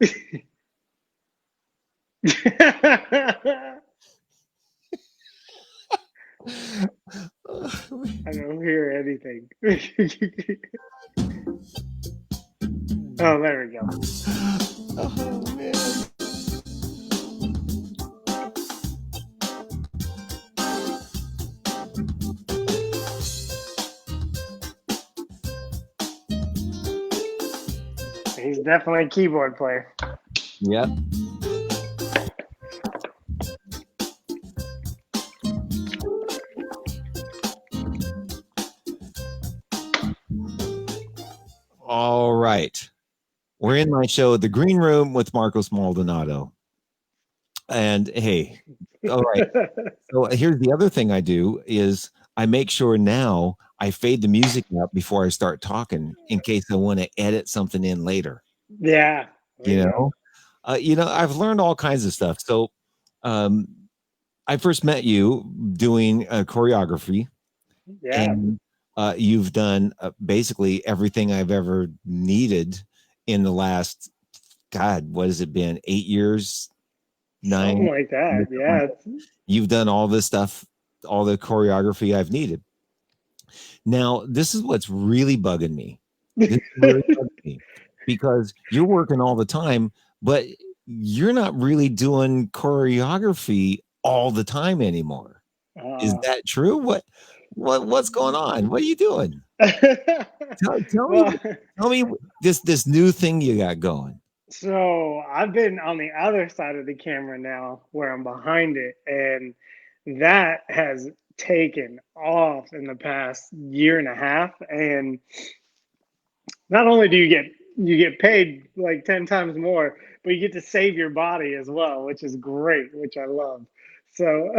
I don't hear anything. Oh, there we go. Oh man. He's definitely a keyboard player. Yep. All right. We're in my show, The Green Room with Marqos Maldonado. And hey, all right. So here's the other thing I do is I make sure now I fade the music out before I start talking in case I want to edit something in later. Yeah, there You you go. know, I've learned all kinds of stuff. So, um, I first met you doing choreography, Yeah. and you've done basically everything I've ever needed in the last, God, what has it been? 8 years, Something 9. like that. Yeah. You've done all this stuff, all the choreography I've needed. Now, this is what's really bugging me. This is really bugging me because you're working all the time, but you're not really doing choreography all the time anymore. Is Uh, that true? What's going on? What are you doing? Tell me well, tell me this new thing you got going. so I've been on the other side of the camera now where I'm behind it, and that has taken off in the past year and a half. And not only do you get paid like 10 times more, but you get to save your body as well, which is great, which I love. So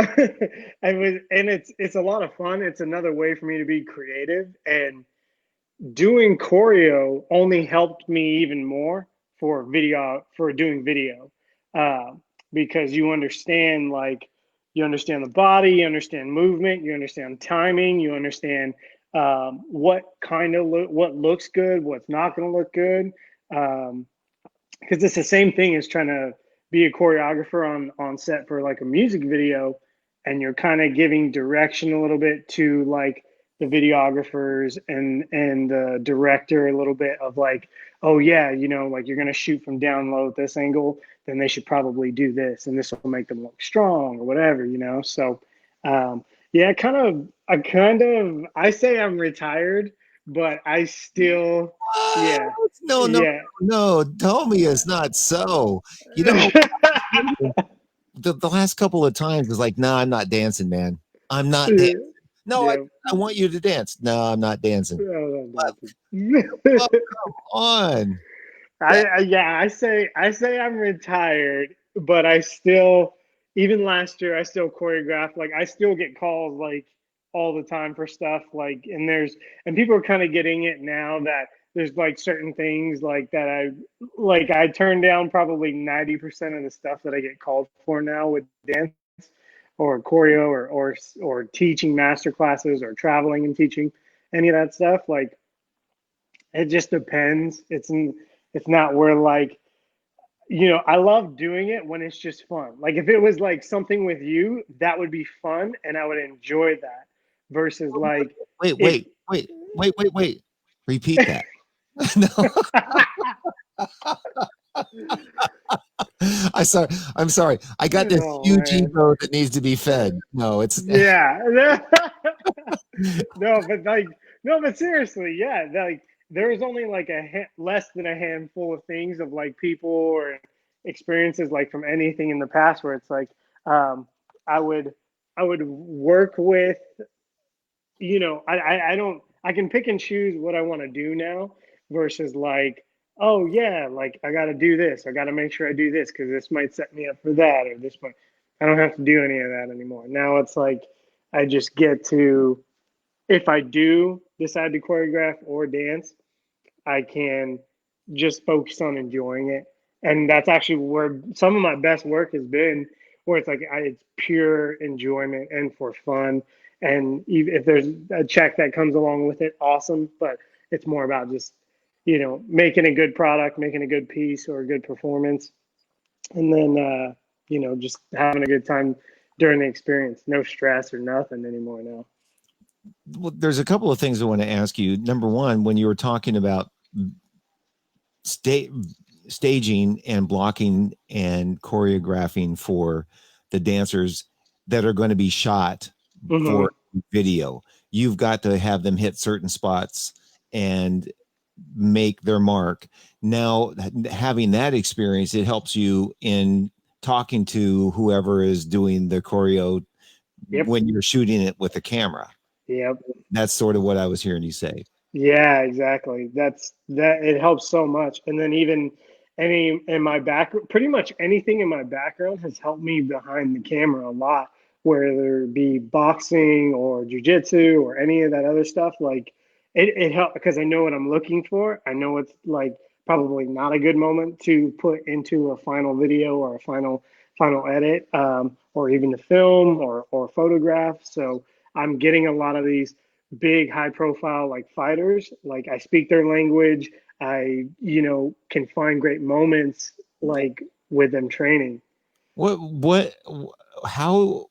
it's a lot of fun. It's another way for me to be creative, and doing choreo only helped me even more for doing video, uh, because you understand the body, you understand movement, you understand timing, you understand what what looks good, what's not going to look good, because it's the same thing as trying to be a choreographer on set for like a music video, and you're kind of giving direction a little bit to like the videographers and the director a little bit of like, oh yeah, like you're going to shoot from down low at this angle, then they should probably do this and this will make them look strong or whatever, so yeah, I say I'm retired, but I still, yeah, What? No, no, yeah. no. Tell me it's not so. You know, the last couple of times was like, no, I'm not dancing, man. I'm not dancing. No, Yeah. I want you to dance. No, I'm not dancing. What? Oh, come on. That Yeah, I say I'm retired, but I still, even last year I still choreograph. Like I still get calls like all the time for stuff like, and people are kind of getting it now that there's like certain things like that I turn down probably 90% of the stuff that I get called for now with dance or choreo or teaching master classes or traveling and teaching any of that stuff. Like it just depends. It's not where like, I love doing it when it's just fun. Like if it was like something with you, that would be fun and I would enjoy that versus like wait, if wait, wait, wait, wait, wait. Repeat that. No. I'm sorry. I got this oh huge man. ego that needs to be fed. No, it's Yeah. No, but like no, but seriously, yeah, like there's only like less than a handful of things of like people or experiences like from anything in the past where it's like um I would I would work with, I don't, I can pick and choose what I want to do now versus like, oh yeah, like I got to do this. I got to make sure I do this because this might set me up for that or this might. I don't have to do any of that anymore. Now it's like I just get to, if I do decide to choreograph or dance, I can just focus on enjoying it. And that's actually where some of my best work has been, where it's like it's pure enjoyment and for fun. And if there's a check that comes along with it, awesome. But it's more about just, making a good product, making a good piece or a good performance, and then just having a good time during the experience. No stress or nothing anymore now. Well, there's a couple of things I want to ask you. Number one, when you were talking about sta- staging and blocking and choreographing for the dancers that are going to be shot Hmm. for video, you've got to have them hit certain spots and make their mark. Now, having that experience, it helps you in talking to whoever is doing the choreo Yep. when you're shooting it with a camera. Yep. That's sort of what I was hearing you say. Yeah, exactly. That it helps so much. And then even any in my back, pretty much anything in my background has helped me behind the camera a lot, whether it be boxing or jujitsu or any of that other stuff. Like it helped because I know what I'm looking for. I know it's like probably not a good moment to put into a final video or a final edit, or even the film or photograph. So I'm getting a lot of these big high profile like fighters. Like I speak their language. I can find great moments like with them training. What how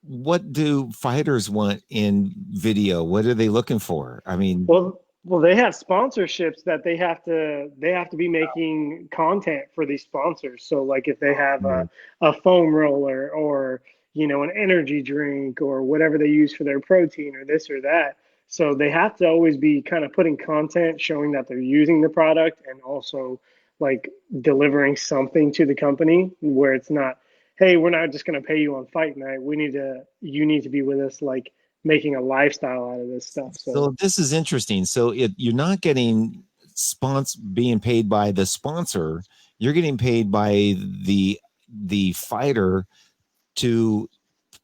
what do fighters want in video? What are they looking for? I mean, Well, they have sponsorships that they have to be making content for these sponsors. So like if they have a foam roller or an energy drink or whatever they use for their protein or this or that. So they have to always be kind of putting content showing that they're using the product and also like delivering something to the company where it's not, hey, we're not just going to pay you on fight night. You need to be with us like making a lifestyle out of this stuff. So so this is interesting. So you're not getting being paid by the sponsor. You're getting paid by the fighter to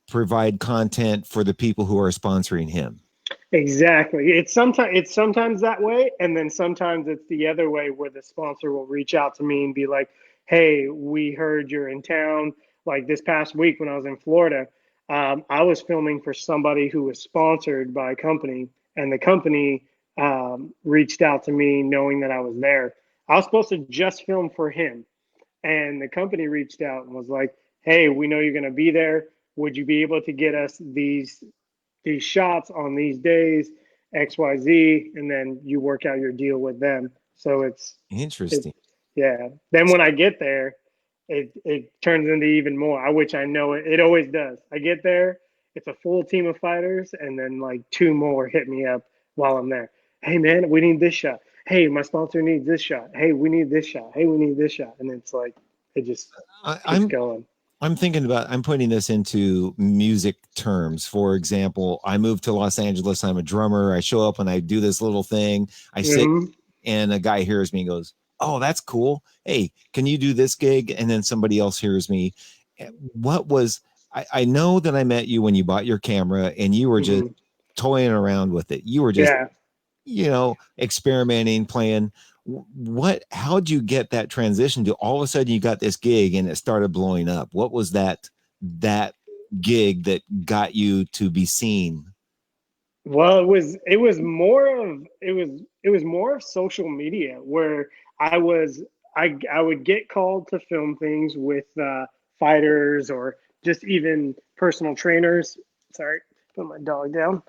provide content for the people who are sponsoring him. exactly. It's sometimes that way, and then sometimes it's the other way where the sponsor will reach out to me and be like, "Hey, we heard you're in town." Like this past week when I was in Florida, I was filming for somebody who was sponsored by a company, and the company reached out to me knowing that I was there. I was supposed to just film for him, and the company reached out and was like, "Hey, we know you're going to be there. Would you be able to get us these shots on these days, XYZ, and then you work out your deal with them." So it, Interesting. yeah. Then when I get there, it turns into even more. Which I know it always does. I get there, it's a full team of fighters, and then like two more hit me up while I'm there. Hey man, we need this shot. Hey, my sponsor needs this shot. Hey, we need this shot. Hey, we need this shot. And it's like it just I, keeps I'm going. I'm thinking about I'm putting this into music terms. For example, I moved to Los Angeles. I'm a drummer. I show up and I do this little thing. I sit Hmm. and a guy hears me and goes, "Oh, that's cool. Hey, can you do this gig?" And then somebody else hears me. What was I know that I met you when you bought your camera and you were just Hmm. toying around with it. You were just Yeah. experimenting, playing. How'd you get that transition to all of a sudden you got this gig and it started blowing up? What was that gig that got you to be seen? Well, it was more of social media where I would get called to film things with fighters or just even personal trainers. Sorry, put my dog down.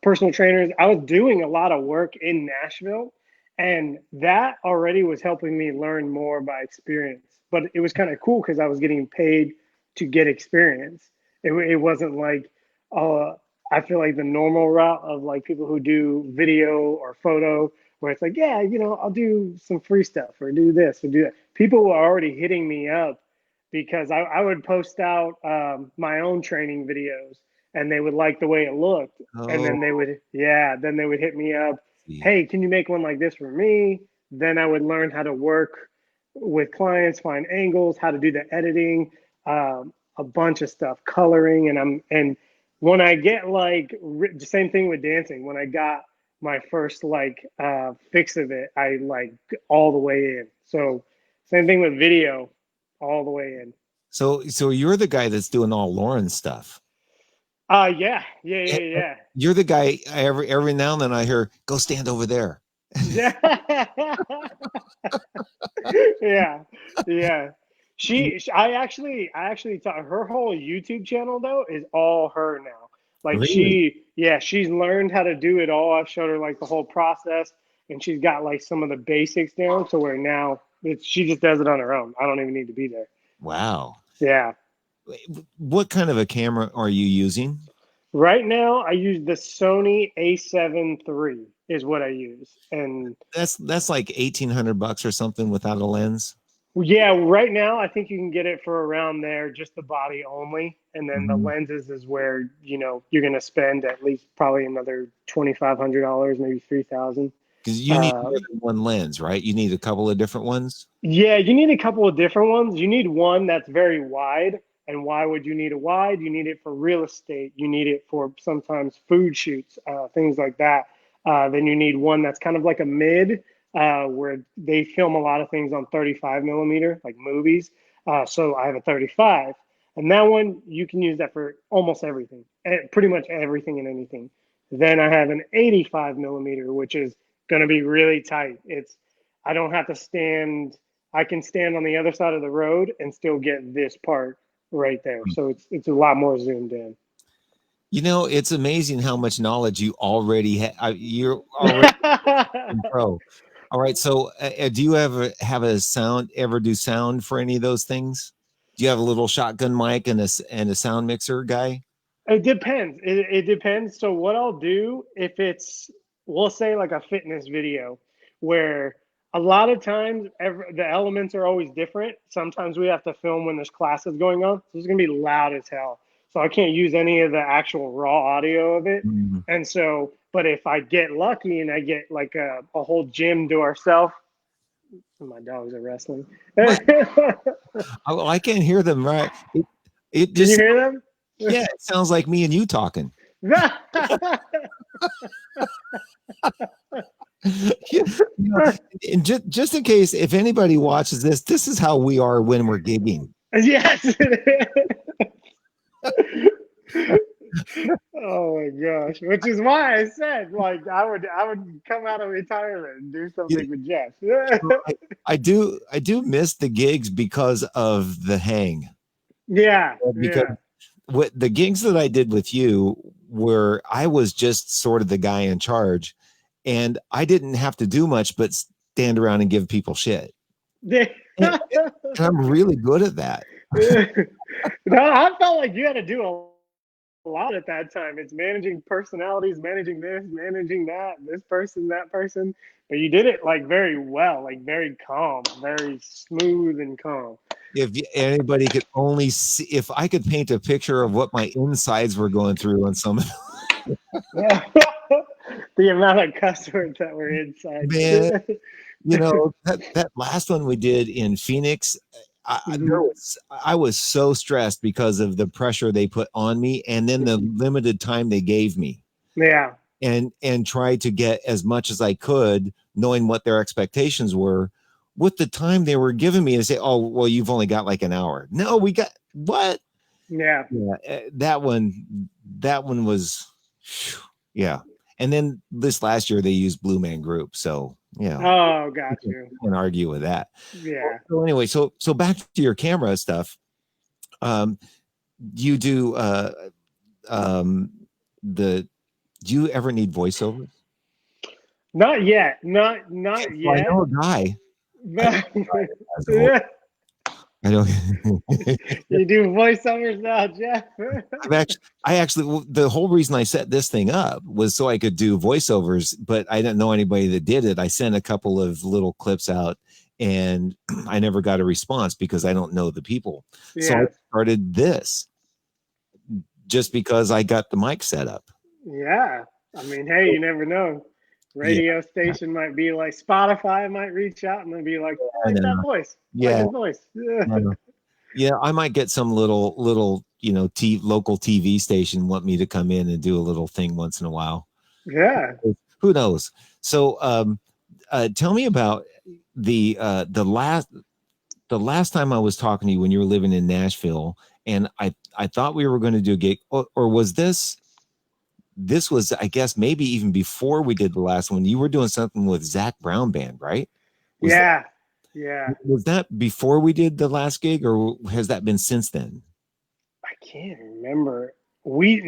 Personal trainers. I was doing a lot of work in Nashville, and that already was helping me learn more by experience. But it was kind of cool because I was getting paid to get experience. It wasn't like, oh, I feel like the normal route of like people who do video or photo, where it's like, yeah, I'll do some free stuff or do this or do that. People were already hitting me up because I would post out my own training videos and they would like the way it looked. And Oh, then they would hit me up. see. Hey, can you make one like this for me? Then I would learn how to work with clients, find angles, how to do the editing, a bunch of stuff, coloring, and when I get like the same thing with dancing. When I got my first like fix of it, I like all the way in. So same thing with video, all the way in. So you're the guy that's doing all Lauren's stuff. Yeah, yeah, And yeah, yeah. you're the guy every now and then I hear, go stand over there. Yeah. Yeah. Yeah. I actually taught her whole YouTube channel though is all her now. Like Really? she's learned how to do it all. I've showed her like the whole process, and she's got like some of the basics down to where now she just does it on her own. I don't even need to be there. Wow. Yeah. What kind of a camera are you using? Right now, I use the Sony A7 III is what I use, and That's like 1,800 bucks or something without a lens. yeah, right now I think you can get it for around there, just the body only, and then the Mhm. lenses is where you're gonna spend at least probably another $2,500, maybe 3,000. Because you need Uh, more than one lens, right? You need a couple of different ones. Yeah, you need a couple of different ones. You need one that's very wide. And why would you need a wide? You need it for real estate. You need it for sometimes food shoots, things like that. Then you need one that's kind of like a mid, where they film a lot of things on 35 millimeter, like movies. So I have a 35. And that one, you can use that for almost everything, pretty much everything and anything. Then I have an 85 millimeter, which is going to be really tight. I don't have to stand. I can stand on the other side of the road and still get this part right there. So it's a lot more zoomed in. It's amazing how much knowledge you already have. You're already pro. All right. So, do you have a sound? Ever do sound for any of those things? Do you have a little shotgun mic and a sound mixer guy? It depends. It depends. So what I'll do if it's, we'll say like a fitness video, where a lot of times the elements are always different. Sometimes we have to film when there's classes going on, so it's gonna be loud as hell. So I can't use any of the actual raw audio of it. Mhm. And so, but if I get lucky and I get like a whole gym to ourselves, my dogs are wrestling. What? Can I can't hear them. Right? It you just hear them? yeah. It sounds like me and you talking. Yeah, and just in case if anybody watches this, this is how we are when we're gigging. Yes. Oh my gosh! Which is why I said like I would come out of retirement and do You something with Jeff. I do miss the gigs because of the hang. Yeah, Because yeah, what the gigs that I did with you were I was just sort of the guy in charge, and I didn't have to do much but stand around and give people shit. yeah. And, and I'm really good at that. No, I felt like you had to do a lot at that time. It's managing personalities, managing this, managing that, this person, that person. But you did it like very well, like very calm, very smooth and calm. If anybody could only see, if I could paint a picture of what my insides were going through on some Yeah. The amount of cuss words that were inside. man, that last one we did in Phoenix, Mhm. I was so stressed because of the pressure they put on me, and then the limited time they gave me, Yeah. and tried to get as much as I could, knowing what their expectations were, with the time they were giving me, and say, "Oh, well, you've only got like an hour." No, we got what? Yeah. Yeah, that one was, yeah. And then this last year they used Blue Man Group, so Oh, you got you. can argue with that. Yeah. So anyway, so back to your camera stuff. Um, you do um the do you ever need voiceovers? Not yet. Not Well, I yet. know a guy. I know No. a guy that has a voice. Yeah. I don't. You do voiceovers now, Jeff. I actually, the whole reason I set this thing up was so I could do voiceovers, but I didn't know anybody that did it. I sent a couple of little clips out, and I never got a response because I don't know the people. So I Yes. started this just because I got the mic set up. Yeah. I mean, hey, you never know. Yeah, Radio station might be like Spotify might reach out and they'll be like, I I like that know. voice. I like Yeah, his voice. Yeah. yeah. Yeah, I might get some little local TV station want me to come in and do a little thing once in a while. Yeah. Who knows? So, tell me about the last time I was talking to you when you were living in Nashville, and I thought we were going to do a gig, or was this? this was, I guess, maybe even before we did the last one. You were doing something with Zach Brown Band, right? Was that, Yeah, yeah. was that before we did the last gig, or has that been since then? I can't remember. We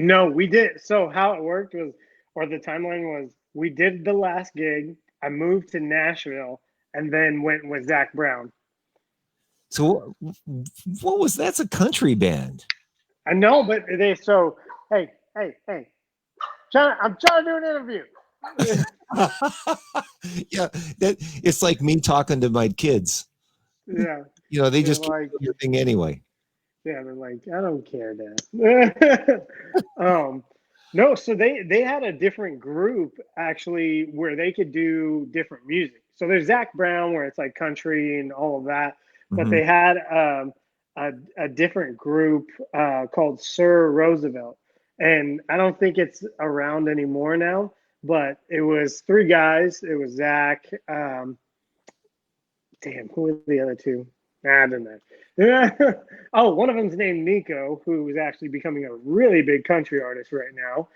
did. So how it worked was, or the timeline was, we did the last gig. I moved to Nashville and then went with Zach Brown. So what was that's a country band? I know, but they so hey, I'm trying to do an interview. Yeah, that it's like me talking to my kids. Yeah, They they're just keep like, doing their thing anyway. yeah, they're like, I don't care, Dad. um, no, so they had a different group actually where they could do different music. So there's Zach Brown where it's like country and all of that, but Mhm. they had a different group called Sir Roosevelt, and I don't think it's around anymore now. But it was three guys. It was Zach. Damn, who are the other two? I don't know. Oh, one of them's named Nico, who is actually becoming a really big country artist right now.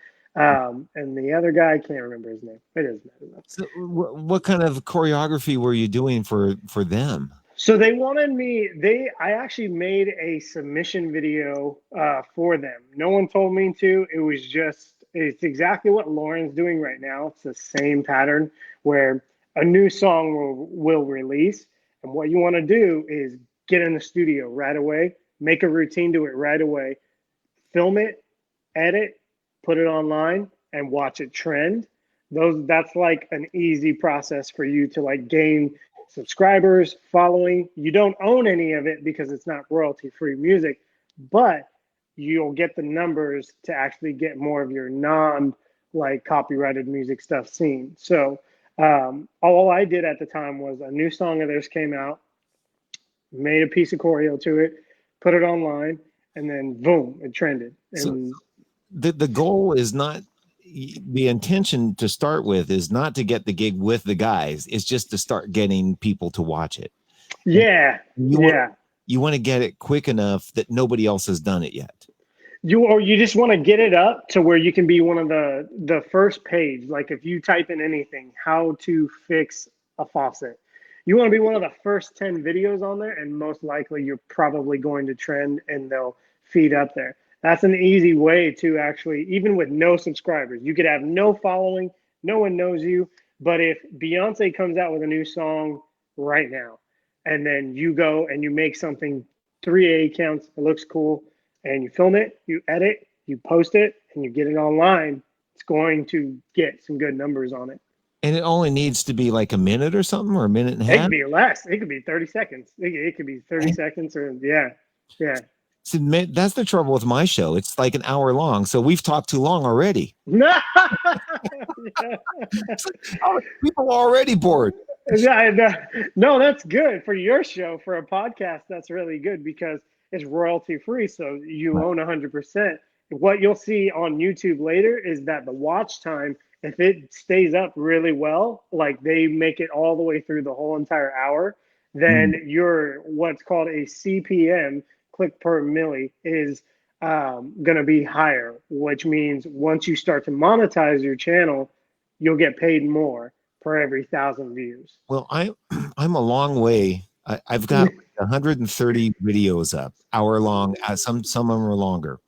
And the other guy, I can't remember his name. It doesn't matter though. So what kind of choreography were you doing for them? So they wanted me. I actually made a submission video for them. No one told me to. It was just. It's exactly what Lauren's doing right now. It's the same pattern where a new song will release, and what you want to do is get in the studio right away, make a routine to it right away, film it, edit, put it online, and watch it trend. That's like an easy process for you to like gain subscribers, following. You don't own any of it because it's not royalty free music, but you'll get the numbers to actually get more of your non like copyrighted music stuff seen. So all I did at the time was a new song of theirs came out, made a piece of choreo to it, put it online, and then boom, it trended. So And the goal is not the intention to start with is not to get the gig with the guys. It's just to start getting people to watch it. And yeah, you want yeah. you want to get it quick enough that nobody else has done it yet. You just want to get it up to where you can be one of the first page. Like if you type in anything, how to fix a faucet, you want to be one of the first 10 videos on there, and most likely you're probably going to trend and they'll feed up there. That's an easy way to actually, even with no subscribers, you could have no following, no one knows you. But if Beyonce comes out with a new song right now, and then you go and you make something 3A counts, it looks cool, and you film it, you edit, you post it, and you get it online, it's going to get some good numbers on it. And it only needs to be like a minute or something, or a minute and a It half. could be less. It could be 30 seconds. It could be 30 seconds or, yeah. Yeah. So that's the trouble with my show. It's like an hour long. So we've talked too long already. No, Oh, people are already bored. yeah, no, that's good for your show. For a podcast, that's really good because it's royalty free. So you own 100%. What you'll see on YouTube later is that the watch time, if it stays up really well, like they make it all the way through the whole entire hour, then Mm. your what's called a CPM, click per milli, is going to be higher, which means once you start to monetize your channel, you'll get paid more per every 1,000 views. Well, I'm a long way. I've got like 130 videos up, hour long. Some of them are longer.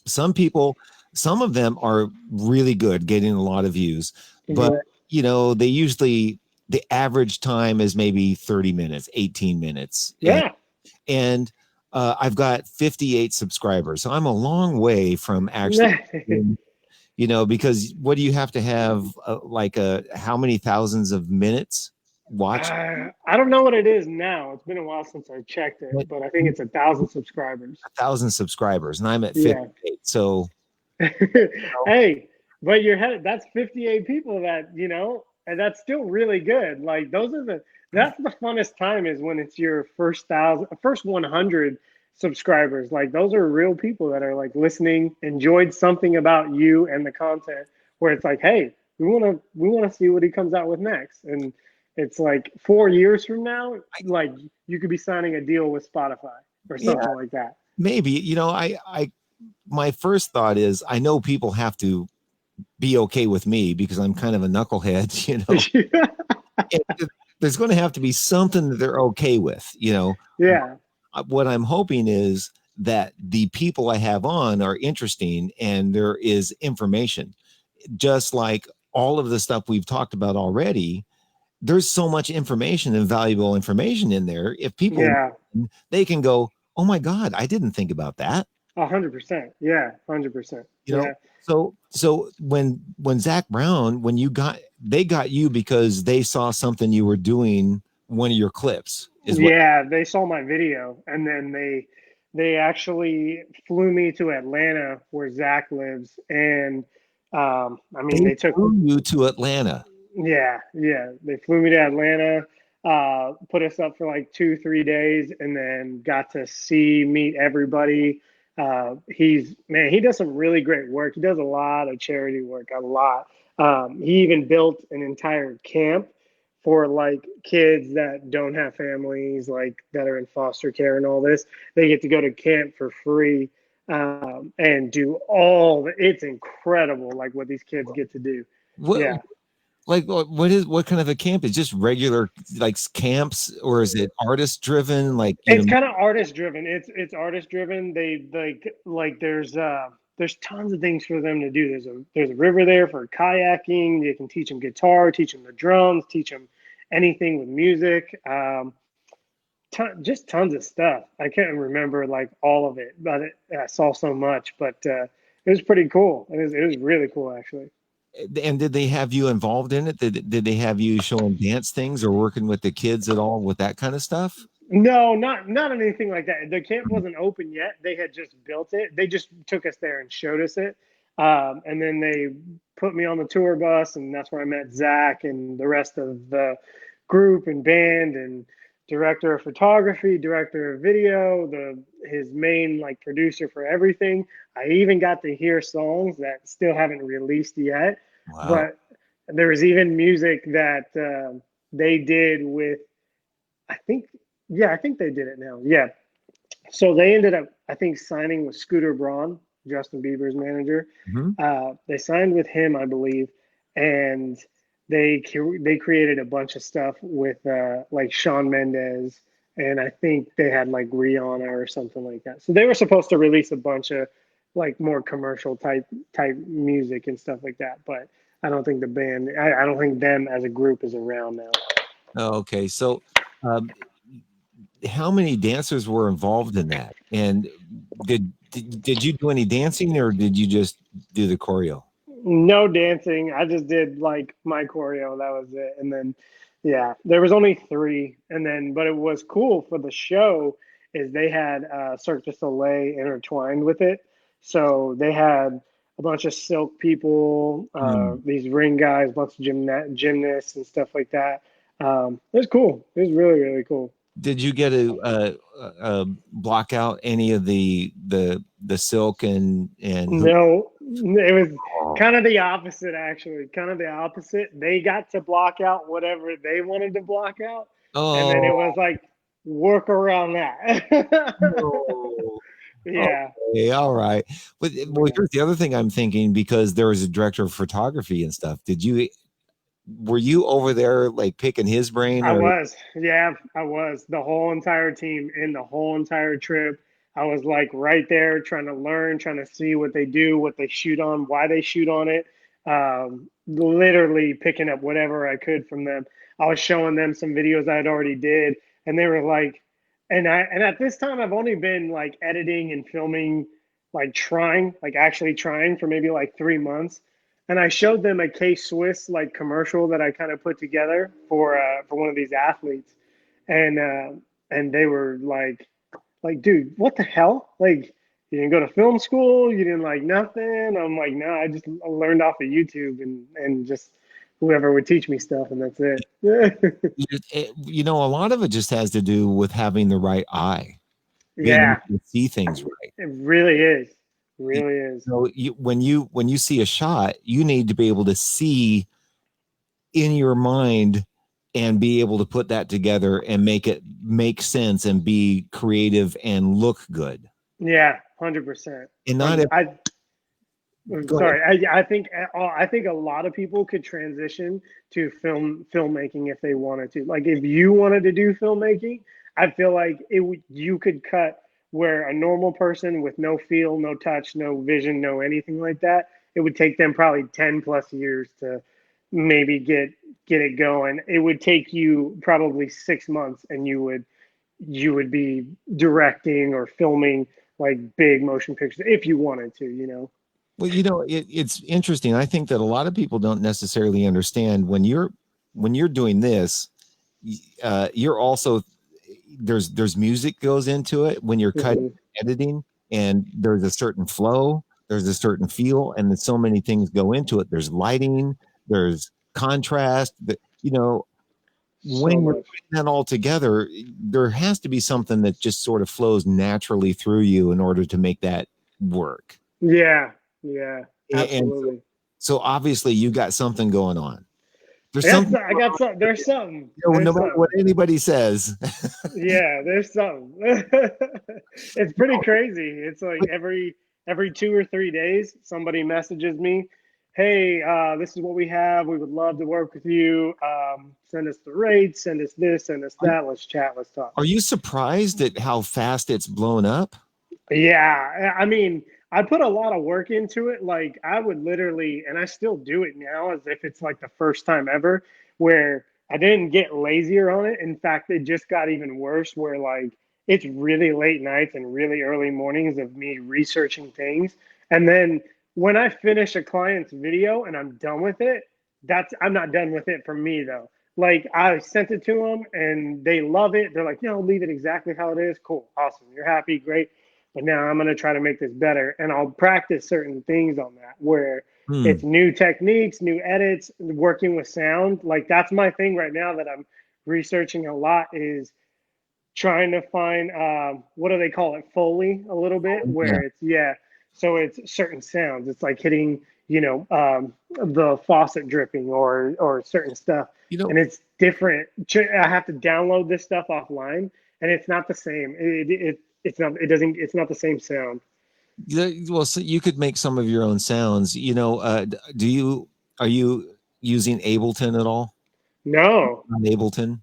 Some people, some of them are really good, getting a lot of views, but Yeah. they usually the average time is maybe 30 minutes, 18 minutes, Yeah. and I've got 58 subscribers, so I'm a long way from actually. Because what do you have to have like how many thousands of minutes watch? I don't know what it is now. It's been a while since I checked it, What, but I think it's 1,000 subscribers. 1,000 subscribers, and I'm at Yeah. 58. So Hey, but that's 58 people that, and that's still really good. Like that's the funnest time is when it's your first 100 subscribers. Like those are real people that are like listening, enjoyed something about you and the content where it's like, hey, we want to see what he comes out with next. And it's like 4 years from now, like you could be signing a deal with Spotify or yeah, something like that. maybe. I my first thought is I know people have to be okay with me because I'm kind of a knucklehead, you know. And there's going to have to be something that they're okay with, you know. Yeah, What I'm hoping is that the people I have on are interesting and there is information, just like all of the stuff we've talked about already. There's so much information and valuable information in there. If people, yeah, they can go, oh my God, I didn't think about that. 100%. Yeah, 100%. You know, Yeah. so when Zach Brown, when you got, they got you because they saw something you were doing, one of your clips is what Yeah, they saw my video and then they actually flew me to Atlanta where Zach lives and I mean they they took flew you to Atlanta. yeah, yeah. They flew me to Atlanta, put us up for like 2, 3 days, and then got to meet everybody. Man, he does some really great work. He does a lot of charity work, a lot. He even built an entire camp for like kids that don't have families, like that are in foster care and all this. They get to go to camp for free and do it's incredible, like what these kids get to do. What Yeah. like what kind of a camp is just regular like camps or is it artist driven like you It's know kind of artist driven. It's artist driven. They like there's tons of things for them to do. There's a river there for kayaking. You can teach them guitar, teach them the drums, teach them anything with music. Just tons of stuff. I can't remember like all of it, but I saw so much. But it was pretty cool. It was really cool actually. and did they have you involved in it? Did they have you showing dance things or working with the kids at all with that kind of stuff? No, not anything like that. The camp wasn't open yet. They had just built it. They just took us there and showed us it, and then they put me on the tour bus, and that's where I met Zach and the rest of the group and band and director of photography, director of video, the his main like producer for everything. I even got to hear songs that still haven't released yet, Wow. but there was even music that they did with I think, yeah, I think they did it now. Yeah. So they ended up, I think, signing with Scooter Braun, Justin Bieber's manager. Mhm. They signed with him, I believe, and they created a bunch of stuff with like Shawn Mendes, and I think they had like Rihanna or something like that. So they were supposed to release a bunch of like more commercial type music and stuff like that. But I don't think the band, I don't think them as a group is around now. Oh, okay. So um, how many dancers were involved in that? And did you do any dancing or did you just do the choreo? No dancing. I just did like my choreo. That was it. And then, yeah, there was only three. And then, but it was cool for the show is they had Cirque du Soleil intertwined with it. So they had a bunch of silk people, Hmm. these ring guys, a bunch of gymnasts and stuff like that. It was cool. It was really, really cool. Did you get to block out any of the silk and hoop? No, it was Oh, kind of the opposite, actually. Kind of the opposite. They got to block out whatever they wanted to block out, and then it oh was like work around that. no. Yeah, Okay, all right. But well, yeah. here's the other thing I'm thinking because there was a director of photography and stuff. Were you over there like picking his brain I or was. Yeah, I was. The whole entire team in the whole entire trip. I was like right there trying to learn, trying to see what they do, what they shoot on, why they shoot on it. Literally picking up whatever I could from them. I was showing them some videos I had already did, and they were like, and at this time I've only been like editing and filming, like trying, like actually trying for maybe like 3 months and I showed them a K Swiss like commercial that I kind of put together for one of these athletes, and uh, and they were like, dude, what the hell? Like, you didn't go to film school, you didn't like nothing. I'm like, no, I just learned off of YouTube and just whoever would teach me stuff, and that's it. you know, a lot of it just has to do with having the right eye, being Yeah, able to see things right. it really is, You really is. know, when you see a shot, you need to be able to see in your mind and be able to put that together and make it make sense and be creative and look good. Yeah, 100%. And not Hundred. I I'm Go ahead. sorry. I think a lot of people could transition to filmmaking if they wanted to. Like if you wanted to do filmmaking, I feel like you could cut where a normal person with no feel, no touch, no vision, no anything like that, it would take them probably 10 plus years to maybe get it going. It would take you probably 6 months and you would be directing or filming like big motion pictures if you wanted to, you know. Well, it's interesting. I think that a lot of people don't necessarily understand when you're doing this, you're also there's music goes into it when you're cutting, Mhm. editing, and there's a certain flow, there's a certain feel, and there's so many things go into it. There's lighting, there's contrast. That So when we're much. putting that all together, there has to be something that just sort of flows naturally through you in order to make that work. Yeah, yeah, And absolutely. so obviously you got something going on. There's something I got some. There's something. no There's matter what something. anybody says. Yeah, there's something. It's pretty crazy. It's like every 2 or 3 days, somebody messages me, "Hey, this is what we have. We would love to work with you. Send us the rates. Send us this. Send us Are, that. Let's chat. Let's talk." are you surprised at how fast it's blown up? Yeah, I mean, I put a lot of work into it. Like, I would literally, and I still do it now as if it's like the first time ever, where I didn't get lazier on it. In fact, it just got even worse, where like it's really late nights and really early mornings of me researching things. And then when I finish a client's video and I'm done with it, I'm not done with it for me though. Like I sent it to them and they love it. They're like, no, leave it exactly how it is. Cool, awesome. You're happy, great, but now I'm going to try to make this better. And I'll practice certain things on that where it's Hmm. new techniques, new edits, working with sound. Like that's my thing right now that I'm researching a lot is trying to find what do they call it, Foley a little bit, Yeah. where it's yeah. So it's certain sounds. It's like hitting, the faucet dripping or certain stuff, You know, and it's different. I have to download this stuff offline, and it's not the same. It's not. It doesn't. It's not the same sound. well, so you could make some of your own sounds. Do you are you using Ableton at all? No. On Ableton.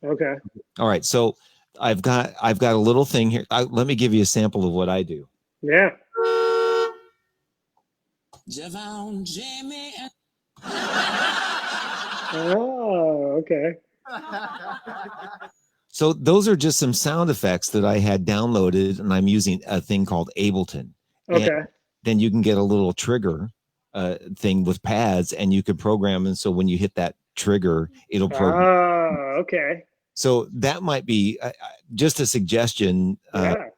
Okay. All right. So I've got a little thing here. Let me give you a sample of what I do. Yeah. Oh. Okay. So those are just some sound effects that I had downloaded, and I'm using a thing called Ableton. And Okay. then you can get a little trigger thing with pads, and you could program. And so when you hit that trigger, it'll program. Ah. Okay. So that might be just a suggestion. Yeah.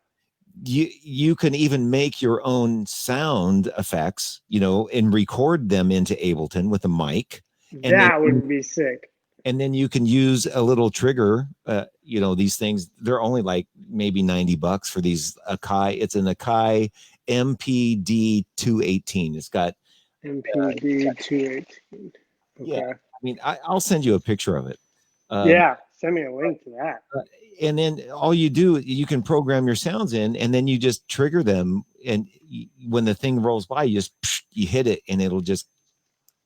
You can even make your own sound effects, and record them into Ableton with a mic, and then That would be sick. you can use a little trigger. These things, they're only like maybe $90 for these Akai. It's an Akai MPD 218. It's got MPD 218. yeah. Okay. I mean, I'll send you a picture of it. Um, Yeah. Send me a link to that. and then all you do, you can program your sounds in, and then you just trigger them. And when the thing rolls by, you hit it, and it'll just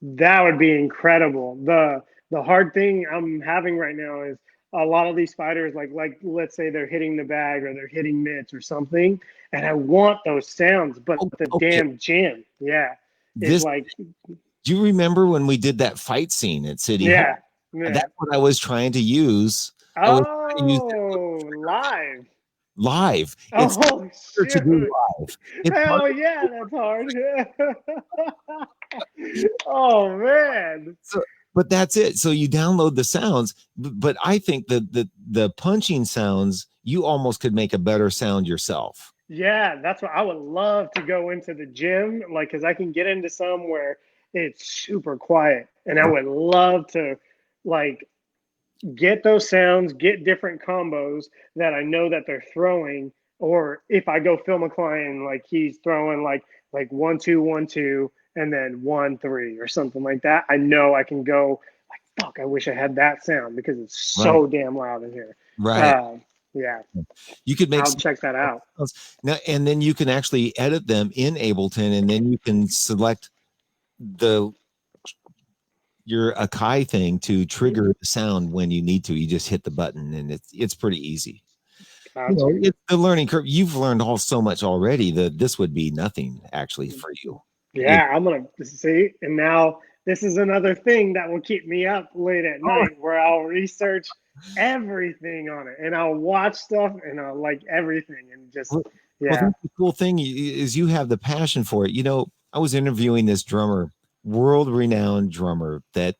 That would be incredible. The hard thing I'm having right now is a lot of these fighters, like let's say they're hitting the bag or they're hitting mitts or something, and I want those sounds, but oh, the okay. damn gym, yeah, is This like, Do you remember when we did that fight scene at City yeah, Hall? yeah. That's what I was trying to use. I was trying to use that Oh, live. live. It's Oh harder to do shoot. live. It's Hell harder. yeah, that's hard. Oh man. So, but that's it. So you download the sounds, but I think that the punching sounds, you almost could make a better sound yourself. Yeah, that's what I would love to go into the gym, like, because I can get into some where it's super quiet, and I would love to, like, get those sounds, get different combos that I know that they're throwing, or if I go film a client, like he's throwing like 1 2 1 2, and then 1 3 or something like that. I know I can go like, fuck, I wish I had that sound because it's Right. so damn loud in here. Right. Um, Yeah. You could make I'll some check that out. now, and then you can actually edit them in Ableton, and then you can select the your Akai thing to trigger the sound when you need to. You just hit the button, and it's pretty easy. You Got know, you. it's the learning curve. You've learned all so much already that this would be nothing actually for you. Yeah, I'm gonna see. And now this is another thing that will keep me up late at Oh, night where I'll research everything on it and I'll watch stuff and I'll like everything and just well, yeah, that's the cool thing is you have the passion for it. You know, I was interviewing this drummer, world-renowned drummer, that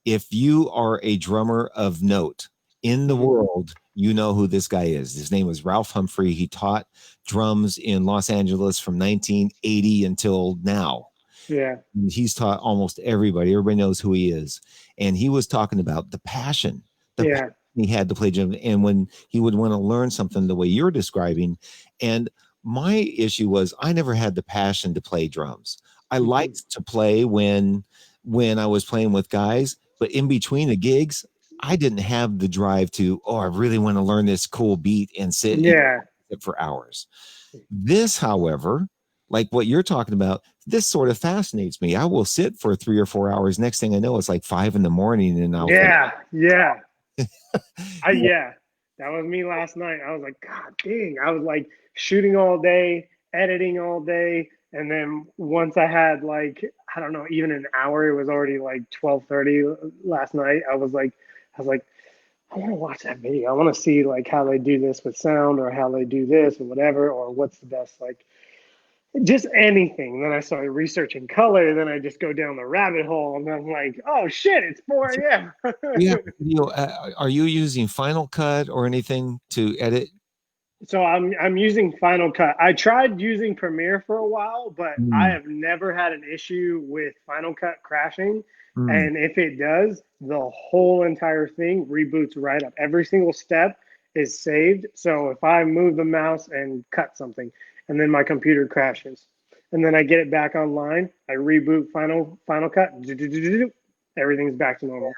if you are a drummer of note in the mhm, world, you know who this guy is. His name was Ralph Humphrey. He taught drums in Los Angeles from 1980 until now. yeah, He's taught almost everybody. Everybody knows who he is. And he was talking about the passion yeah, he had to play drum. And when he would want to learn something the way you're describing. And my issue was I never had the passion to play drums. I mhm, liked to play when I was playing with guys, but in between the gigs, I didn't have the drive to, oh, I really want to learn this cool beat and sit and yeah, it for hours. This, however, like what you're talking about, this sort of fascinates me. I will sit for 3 or 4 hours. Next thing I know, it's like 5 in the morning, and I'll think, yeah, yeah. you know, Yeah, that was me last night. I was like, God dang. I was like shooting all day, editing all day, and then once I had like, I don't know, even an hour, it was already like 12:30 last night. I was like, I want to watch that video. I want to see like how they do this with sound or how they do this or whatever, or what's the best like just anything. Then I started researching color. Then I just go down the rabbit hole, and I'm like, oh shit, it's 4 a.m. you have video. Are you using Final Cut or anything to edit? So I'm using Final Cut. I tried using Premiere for a while, but I Mm, have never had an issue with Final Cut crashing. mm. And if it does, the whole entire thing reboots right up. Every single step is saved. So if I move the mouse and cut something, and then my computer crashes, and then I get it back online, I reboot Final Cut, everything's back to normal.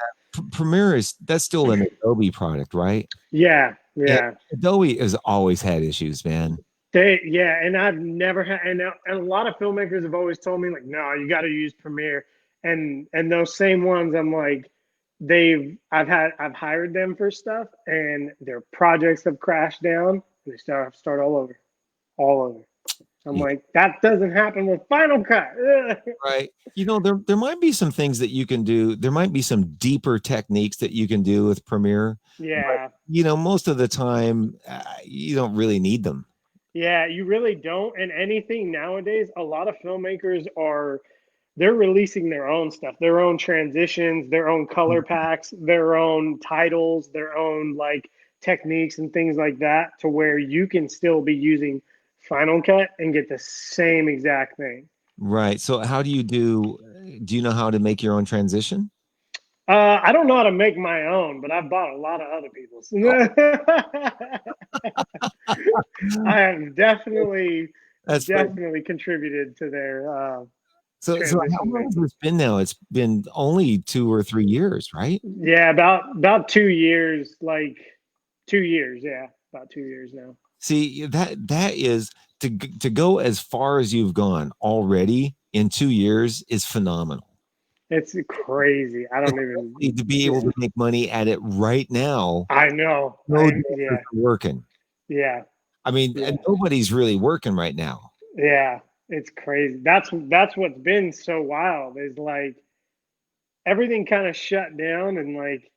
Premiere is that's still an Adobe product, right? Yeah, And yeah. Adobe has always had issues, man. Yeah, and I've never had, and a lot of filmmakers have always told me like, no, you got to use Premiere, and those same ones, I'm like, I've hired them for stuff, and their projects have crashed down, and they start all over. I'm Yeah. like, that doesn't happen with Final Cut. Right. You know, there might be some things that you can do. There might be some deeper techniques that you can do with Premiere, but Yeah, you know, most of the time, you don't really need them. yeah, you really don't. And anything nowadays, a lot of filmmakers are they're releasing their own stuff, their own transitions, their own color packs, their own titles, their own like techniques and things like that to where you can still be using Final Cut and get the same exact thing. Right. So how do you do? Do you know how to make your own transition? I don't know how to make my own, but I've bought a lot of other people's. I have That's funny. definitely contributed to their So how transition long has making. this been now? It's been only 2 or 3 years, right? Yeah, about 2 years, like 2 years. Yeah, about 2 years now. See, that is to go as far as you've gone already in 2 years is phenomenal. It's crazy. I don't Especially even. to be able Yeah, to make money at it right now, I know. no dancers are working. Yeah, I mean, yeah, nobody's really working right now. yeah. It's crazy. That's what's been so wild is like everything kind of shut down and like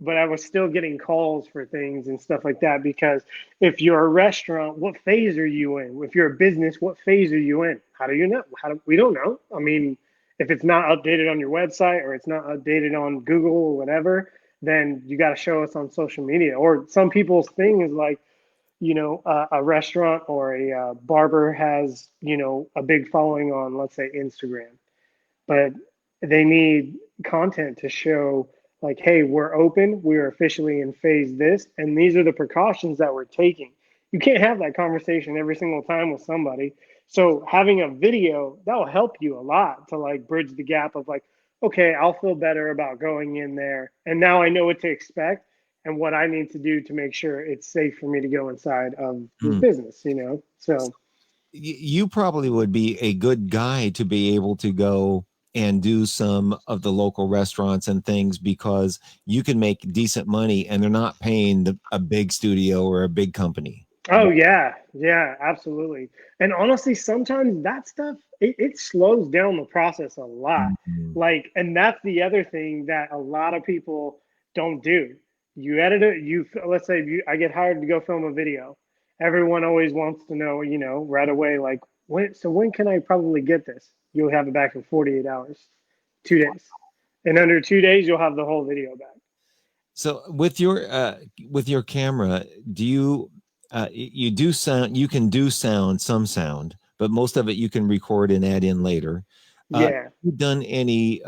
but I was still getting calls for things and stuff like that because if you're a restaurant, what phase are you in? If you're a business, what phase are you in? How do you know? We don't know. I mean, if it's not updated on your website or it's not updated on Google or whatever, then you got to show us on social media. Or some people's thing is like, a restaurant or a barber has, a big following on, let's say, Instagram, but they need content to show like, hey, we're open, we're officially in phase this, and these are the precautions that we're taking. You can't have that conversation every single time with somebody. So having a video that will help you a lot to like bridge the gap of like, okay, I'll feel better about going in there, and now I know what to expect, and what I need to do to make sure it's safe for me to go inside of this Mm. business, you know? So, You probably would be a good guy to be able to go and do some of the local restaurants and things because you can make decent money and they're not paying a big studio or a big company. oh yeah, yeah, absolutely. And honestly, sometimes that stuff it slows down the process a lot. Mhm. Like, and that's the other thing that a lot of people don't do. You edit it. Let's say I get hired to go film a video. Everyone always wants to know, you know, right away, like when. So when can I probably get this? You'll have it back in 48 hours, 2 days. In under 2 days, you'll have the whole video back. So with your camera, do you you do sound you can do sound some sound, but most of it you can record and add in later. Have Yeah. you done any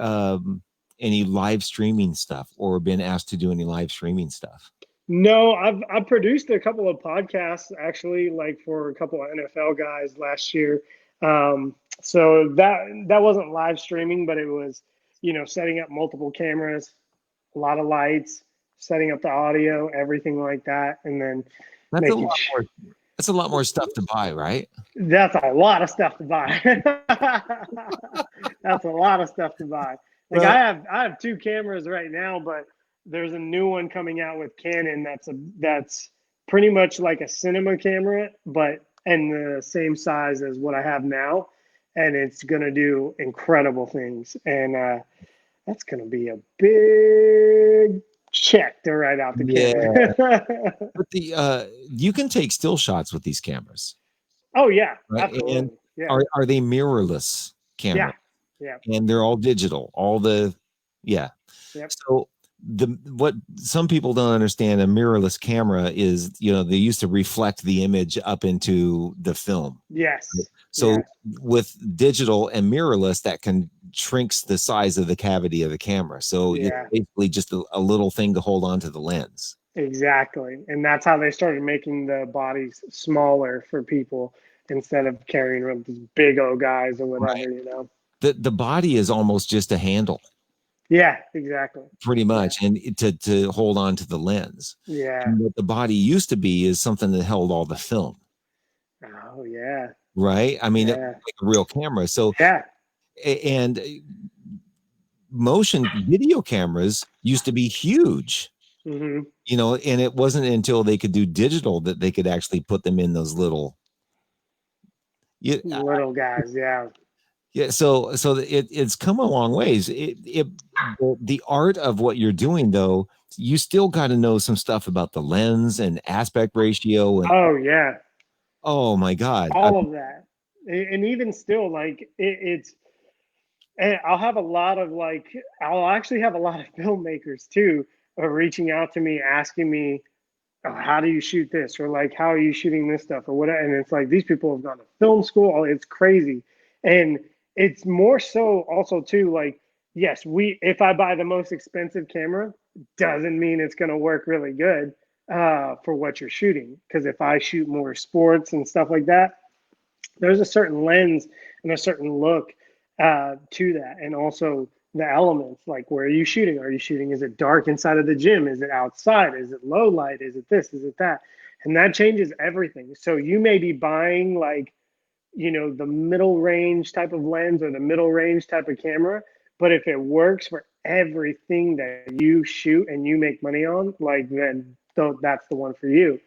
live streaming stuff or been asked to do any live streaming stuff? No, I've produced a couple of podcasts actually, like for a couple of NFL guys last year. So that wasn't live streaming, but it was, you know, setting up multiple cameras, a lot of lights, setting up the audio, everything like that, and then That's a making. lot more. That's a lot more stuff to buy, right? That's a lot of stuff to buy. That's a lot of stuff to buy. Like Well, I have two cameras right now, but there's a new one coming out with Canon that's pretty much like a cinema camera, but and the same size as what I have now, and it's gonna do incredible things. And that's gonna be a big check to write out the yeah, camera. but the you can take still shots with these cameras, Oh yeah, right? And absolutely. Yeah, are they mirrorless yeah, cameras? yeah, And they're all digital. All the yeah. yep. So the what some people don't understand a mirrorless camera is, you know, they used to reflect the image up into the film. Yes. So Yes. with digital and mirrorless, that can shrinks the size of the cavity of the camera. So it's Yeah. basically just a little thing to hold on to the lens. Exactly. And that's how they started making the bodies smaller for people instead of carrying around these big old guys or Right. whatever, you know. The body is almost just a handle, Yeah, exactly. pretty Yeah. much, and to hold on to the lens. Yeah. And what the body used to be is something that held all the film, Oh yeah. right? I mean, it was Yeah. like a real camera. So Yeah. and motion video cameras used to be huge, Hmm. you know, and it wasn't until they could do digital that they could actually put them in those little yeah, Little guys, yeah. yeah. So it's come a long ways. The art of what you're doing though, you still got to know some stuff about the lens and aspect ratio and Oh yeah. oh my god. All of that. And even still, like it's and I'll have a lot of like I'll actually have a lot of filmmakers too reaching out to me asking me, oh, how do you shoot this, or like how are you shooting this stuff or whatever. And it's like these people have gone to film school. It's crazy. And it's more so also too like, yes, we if I buy the most expensive camera doesn't mean it's going to work really good for what you're shooting, because if I shoot more sports and stuff like that, there's a certain lens and a certain look to that, and also the elements, like where are you shooting? Are you shooting, is it dark inside of the gym, is it outside, is it low light, is it this, is it that? And that changes everything. So you may be buying like, you know, the middle range type of lens or the middle range type of camera, but if it works for everything that you shoot and you make money on, like then that's the one for you.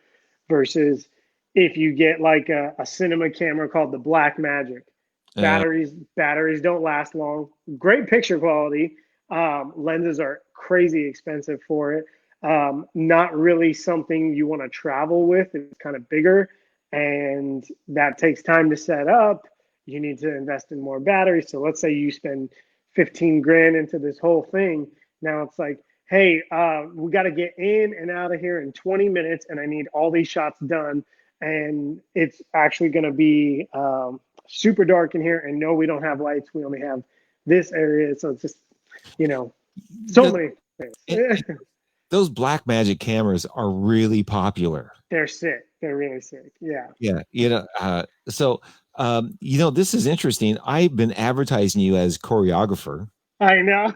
Versus if you get like a cinema camera called the Black Magic, uh, batteries don't last long. Great picture quality. Lenses are crazy expensive for it. Not really something you want to travel with. It's kind of bigger, and that takes time to set up. You need to invest in more batteries. So let's say you spend 15 grand into this whole thing. Now it's like, hey, we got to get in and out of here in 20 minutes, and I need all these shots done. And it's actually going to be super dark in here. And no, we don't have lights. We only have this area. So it's just, you know, so the, many things. those black magic cameras are really popular. They're sick. They're really sick. Yeah. Yeah, you know, so you know, this is interesting. I've been advertising you as choreographer. I know.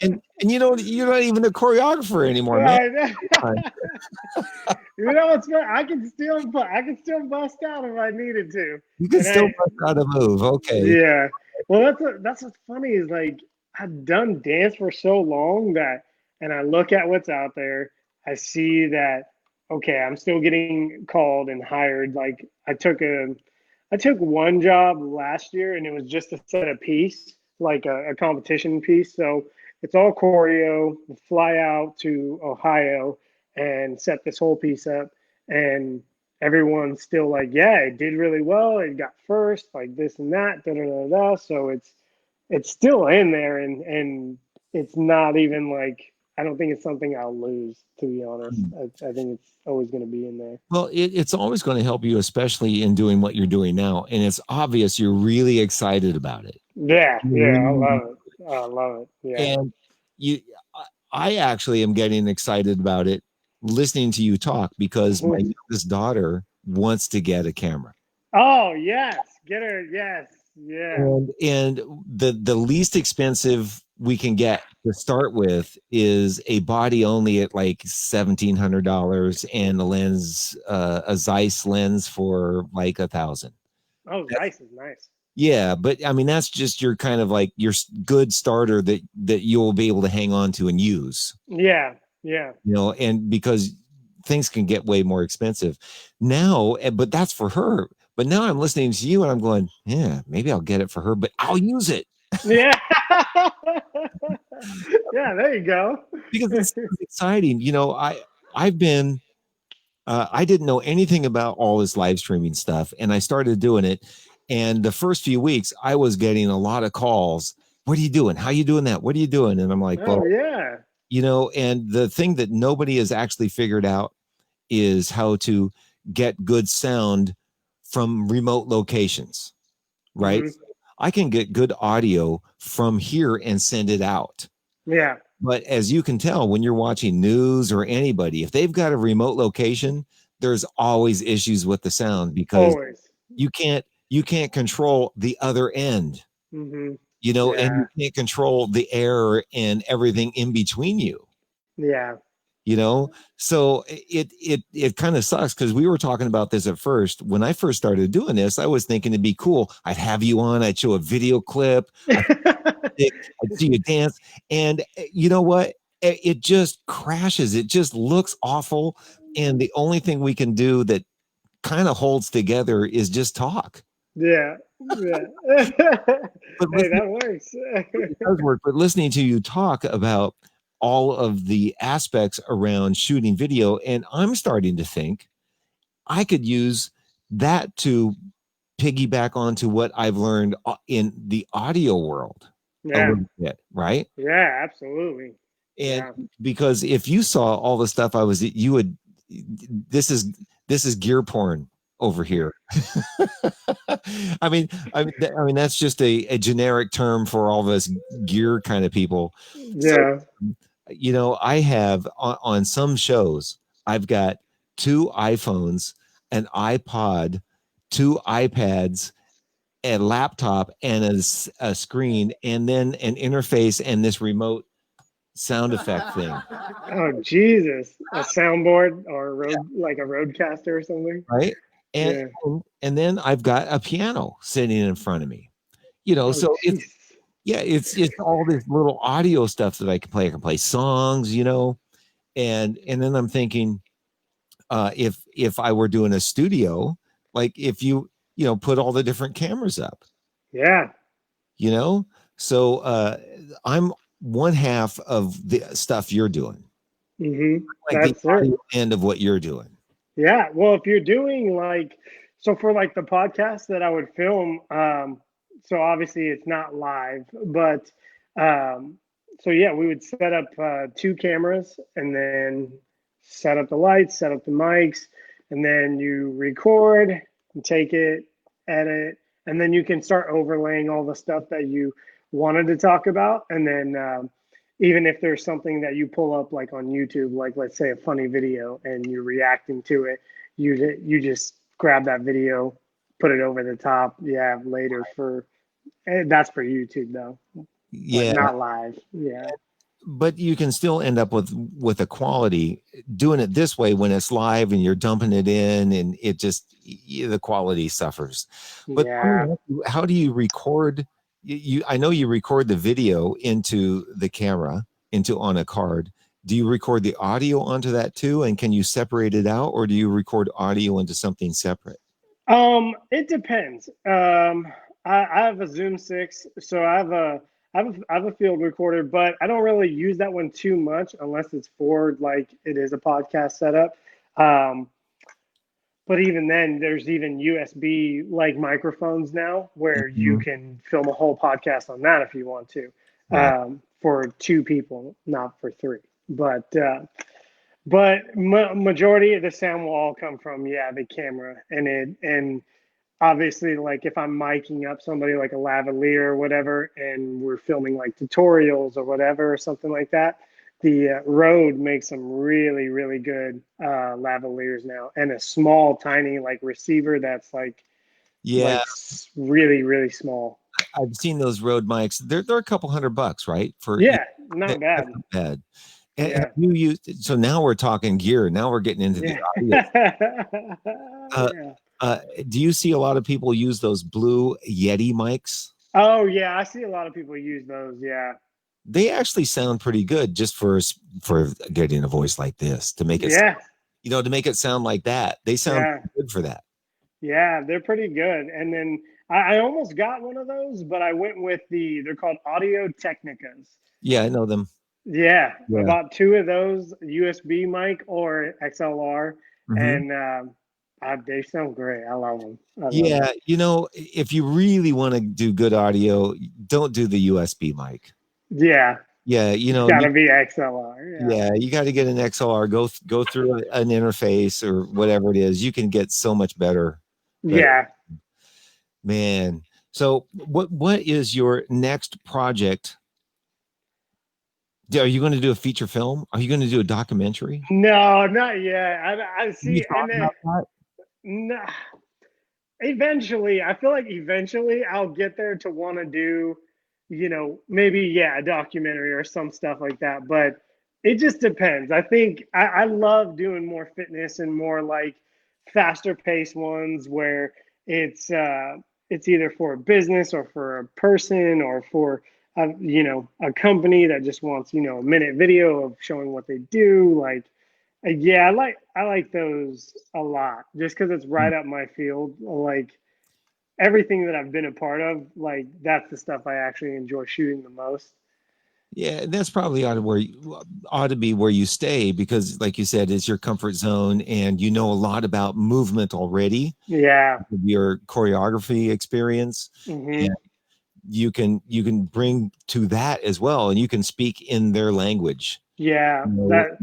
And you're not even a choreographer anymore, man. I know. You know what's funny? I can still bust out if I needed to. You can And still I bust out a move. Okay. Yeah. Well, that's what's funny is like I've done dance for so long that, and I look at what's out there, I see that okay, I'm still getting called and hired. Like I took one job last year and it was just to set a piece, like a competition piece. So it's all choreo, fly out to Ohio and set this whole piece up. And everyone's still like, yeah, it did really well. It got first, like this and that, da da da da. So it's still in there, and it's not even like I don't think it's something I'll lose. To be honest, I think it's always going to be in there. Well, it's always going to help you, especially in doing what you're doing now. And it's obvious you're really excited about it. Yeah, You yeah, I really- love it. I love it. Yeah. And you, I actually am getting excited about it listening to you talk because my youngest daughter wants to get a camera. Oh yes, get her. Yes, yeah. And the least expensive we can get to start with is a body only at like $1,700 and a lens, a Zeiss lens for like 1,000. Oh, Zeiss is nice. Yeah, but I mean that's just your kind of like your good starter that you'll be able to hang on to and use. Yeah, yeah, And because things can get way more expensive now, but that's for her. But now I'm listening to you and I'm going, yeah, maybe I'll get it for her, but I'll use it yeah. Yeah, there you go. because it's exciting. I've been I didn't know anything about all this live streaming stuff, and I started doing it. And the first few weeks, I was getting a lot of calls. What are you doing? How are you doing that? What are you doing? And I'm like, Oh well, yeah. and the thing that nobody has actually figured out is how to get good sound from remote locations, right? Hmm. I can get good audio from here and send it out. Yeah. But as you can tell, when you're watching news or anybody, if they've got a remote location, there's always issues with the sound because Always. you can't control the other end, Hmm. and Yeah. you can't control the air and everything in between you. Yeah. So it kind of sucks because we were talking about this at first. When I first started doing this, I was thinking it'd be cool. I'd have you on, I'd show a video clip, I'd see you dance, and you know what? It just crashes. It just looks awful, and the only thing we can do that kind of holds together is just talk. Yeah. Yeah. But Hey, listening, that works. it does work. But listening to you talk about all of the aspects around shooting video, and I'm starting to think I could use that to piggyback onto what I've learned in the audio world a Yeah. little bit, right? Yeah, absolutely. And Yeah. because if you saw all the stuff you would, this is gear porn over here. I mean that's just a generic term for all of us gear kind of people. So Yeah. I have on some shows, I've got two iPhones, an iPod, two iPads, a laptop, and a screen, and then an interface and this remote sound effect thing, Oh, Jesus. A soundboard or a like a roadcaster or something. right? And Yeah. and then I've got a piano sitting in front of me. Oh, So it's Jesus. yeah, it's all this little audio stuff that I can play. I can play songs, and then I'm thinking, if I were doing a studio, like if put all the different cameras up, Yeah. you know, so I'm one half of the stuff you're doing, Hmm. like the That's it. audio end of what you're doing. Yeah. Well, if you're doing like, so for like the podcast that I would film, so obviously it's not live, but um, so yeah, we would set up two cameras and then set up the lights, set up the mics, and then you record and take it, edit, and then you can start overlaying all the stuff that you wanted to talk about. And then even if there's something that you pull up like on YouTube, like let's say a funny video and you're reacting to it, you just grab that video, put it over the top. Yeah, later for that's for YouTube though. but Yeah, not live. Yeah. but you can still end up with a quality doing it this way when it's live and you're dumping it in, and it just the quality suffers. But let me Yeah. ask you, how do you record? I know you record the video into the camera into on a card. Do you record the audio onto that too? And can you separate it out, or do you record audio into something separate? It depends. I have a Zoom 6, so I have a field recorder, but I don't really use that one too much unless it's for like it is a podcast setup. Um, but even then, there's even USB like microphones now where you Mhm. can film a whole podcast on that if you want to, Right. for two people, not for three. But majority of the sound will all come from, yeah, the camera, and obviously, like if I'm miking up somebody like a lavalier or whatever, and we're filming like tutorials or whatever or something like that, the Rode makes some really really good lavaliers now, and a small tiny like receiver that's Yeah, like really really small. I've seen those Rode mics. They're a couple $100 right for Yeah, that, not that's bad. not bad. Have Yeah, you used? So now we're talking gear. Now we're getting into the yeah, audio. Uh, yeah. do you see a lot of people use those blue Yeti mics? Oh yeah, I see a lot of people use those. Yeah, They actually sound pretty good just for getting a voice like this to make it, yeah, to make it sound like that. They sound yeah. good for that. Yeah, they're pretty good. And then I almost got one of those, but I went with they're called Audio Technicas. Yeah, I know them. Yeah, I Yeah. bought two of those, USB mic or XLR, Hmm. and they sound great. I love them. I love Yeah, them. if you really want to do good audio, don't do the USB mic. Yeah, Yeah, it's got to be XLR. Yeah. yeah, you got to get an XLR. Go through an interface or whatever it is. You can get so much better. But Yeah. man, so what is your next project? Are you going to do a feature film? Are you going to do a documentary? No, not yet. I Have you see, thought and then about that? no, eventually, I feel like eventually I'll get there to want to do, maybe, yeah, a documentary or some stuff like that. But it just depends. I think I love doing more fitness and more like faster paced ones where it's either for a business or for a person or for a company that just wants, a minute video of showing what they do. Like, yeah, I like those a lot just because it's Hmm. right up my field. Like everything that I've been a part of, like that's the stuff I actually enjoy shooting the most. Yeah, that's probably ought to be where you stay because, like you said, it's your comfort zone, and you know a lot about movement already Yeah. with your choreography experience, Hmm. and you can bring to that as well, and you can speak in their language. Yeah. You know, That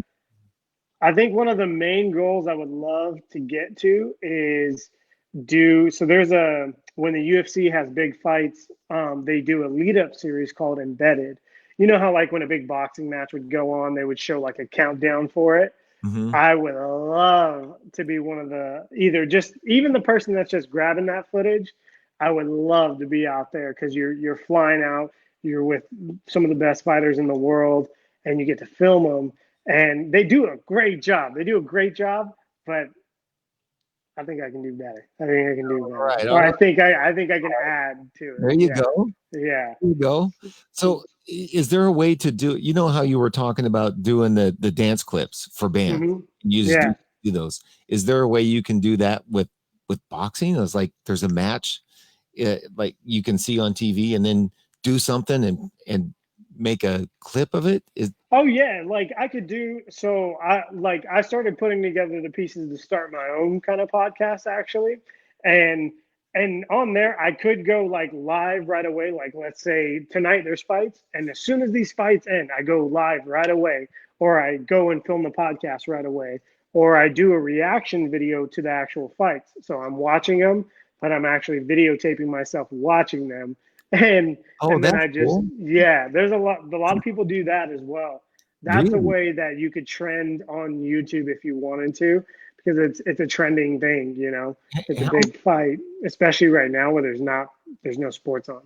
I think one of the main goals I would love to get to is so there's when the UFC has big fights, they do a lead up series called Embedded. You know how like when a big boxing match would go on, they would show like a countdown for it. mhm. I would love to be one of the either just even the person that's just grabbing that footage. I would love to be out there because you're flying out, you're with some of the best fighters in the world, and you get to film them. And they do a great job. They do a great job, but I think I can do better. I think I can do All better, right, or all right. I think I can add to There it. you Yeah, go. yeah. There you go. So, is there a way to do? You know how you were talking about doing the dance clips for bands? Hmm. You just Yeah. do those. Is there a way you can do that with boxing? It's like there's a match, like you can see on TV, and then do something and make a clip of it. Is Oh yeah, like I could do so I started putting together the pieces to start my own kind of podcast actually. And and on there I could go like live right away, like let's say tonight there's fights and as soon as these fights end I go live right away, or I go and film the podcast right away, or I do a reaction video to the actual fights. So I'm watching them, but I'm actually videotaping myself watching them. And oh, and then that's I just, cool. yeah, there's a lot of people do that as well. That's a Really? way that you could trend on YouTube if you wanted to, because it's a trending thing. It's a How big fight, especially right now where there's no sports on.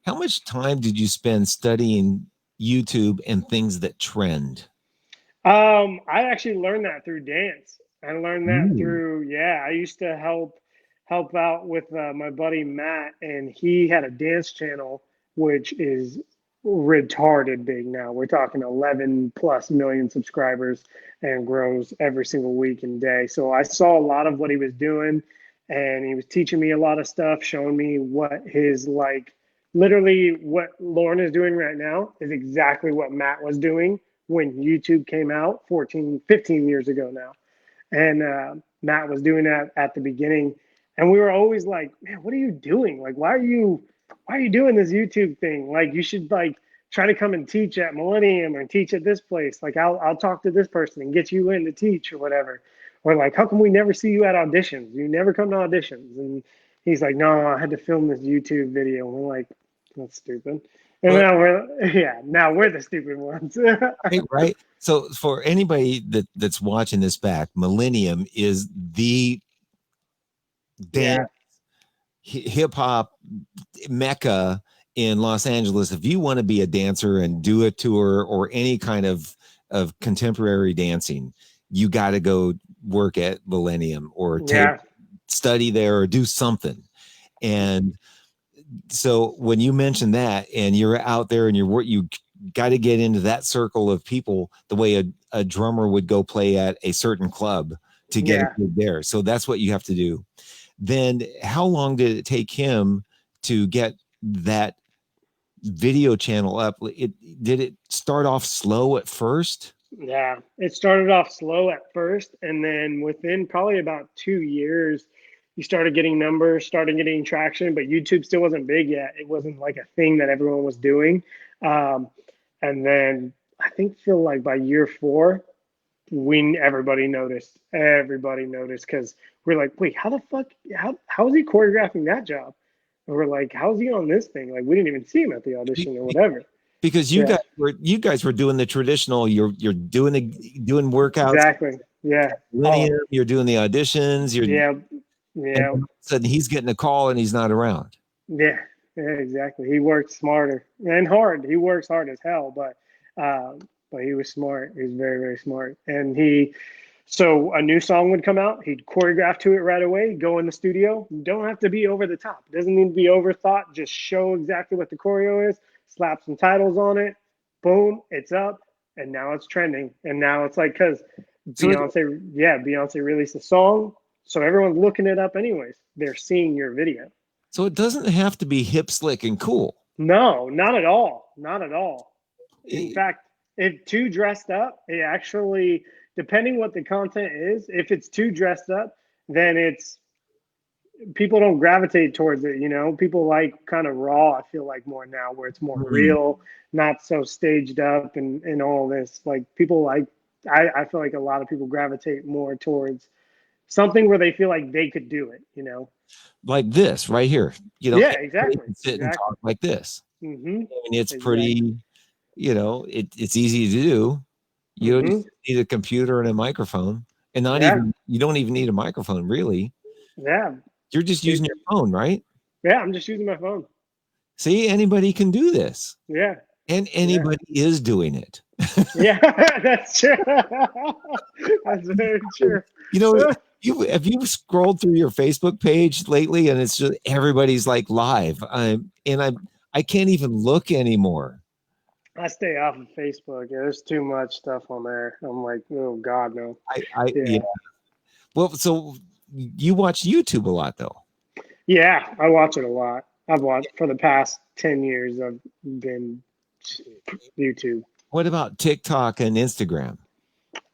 how much time did you spend studying YouTube and things that trend? I actually learned that through dance. I learned that Ooh. through, yeah, I used to help out with my buddy Matt, and he had a dance channel which is retarded big now. We're talking 11 plus million subscribers and grows every single week and day. So I saw a lot of what he was doing, and he was teaching me a lot of stuff, showing me what his like literally what Lauren is doing right now is exactly what Matt was doing when YouTube came out 14, 15 years ago now. And Matt was doing that at the beginning. And we were always like, man, what are you doing? Like, why are you doing this YouTube thing? Like, you should like try to come and teach at Millennium or teach at this place. Like, I'll talk to this person and get you in to teach or whatever. Or like, how come we never see you at auditions? You never come to auditions. And he's like, no, I had to film this YouTube video. And we're like, that's stupid. And Well, now we're the stupid ones. right. So for anybody that's watching this back, Millennium is the dance Yeah, hip hop mecca in Los Angeles. If you want to be a dancer and do a tour or any kind of contemporary dancing, you got to go work at Millennium or take yeah, study there or do something. And so when you mention that and you're out there and you got to get into that circle of people the way a drummer would go play at a certain club to get a yeah. gig there. So that's what you have to do. Then how long did it take him to get that video channel up? Did it start off slow at first? Yeah, it started off slow at first, and then within probably about 2 years, you started getting numbers, started getting traction, but YouTube still wasn't big yet. It wasn't like a thing that everyone was doing. Um, and then I think feel like by year four, we everybody noticed because we're like, wait, how the fuck, how is he choreographing that job? And we're like, how's he on this thing? Like we didn't even see him at the audition or whatever. Because Yeah, you guys were doing the traditional. You're doing workouts. exactly. Yeah. Oh, Linear, you're doing the auditions. yeah. And Yeah. all of a sudden he's getting a call and he's not around. Yeah. Yeah. Exactly. He worked smarter and hard. He works hard as hell, but he was smart. He was very, very smart. And so a new song would come out. He'd choreograph to it right away, go in the studio. Don't have to be over the top. It doesn't need to be overthought. Just show exactly what the choreo is, slap some titles on it. Boom, it's up. And now it's trending. And now it's like, because So it, Beyonce released a song. So everyone's looking it up anyways. They're seeing your video. so it doesn't have to be hip, slick, and cool. No, not at all. Not at all. In It- fact, if too dressed up, it actually, depending what the content is, if it's too dressed up, then it's people don't gravitate towards it. People like kind of raw. I feel like more now, where it's more mm, real, not so staged up and all this. Like people like, I feel like a lot of people gravitate more towards something where they feel like they could do it. like this right here. Yeah, Anybody exactly, can sit and exactly. talk like this. Mm-hmm. I mean, it's Exactly. pretty, it's easy to do. You Mm-hmm. just need a computer and a microphone. And not Yeah. even, you don't even need a microphone, really. Yeah. You're just using It, your phone, right? yeah. I'm just using my phone. See, anybody can do this. Yeah. And Yeah. anybody is doing it. Yeah. That's true. That's very true. You know, have you scrolled through your Facebook page lately and it's just everybody's like live. I can't even look anymore. I stay off of Facebook. Yeah, there's too much stuff on there. I'm like, oh God, no. Yeah. Yeah. Well, so you watch YouTube a lot though. Yeah. I watch it a lot. I've watched for the past 10 years. I've been YouTube. What about TikTok and Instagram?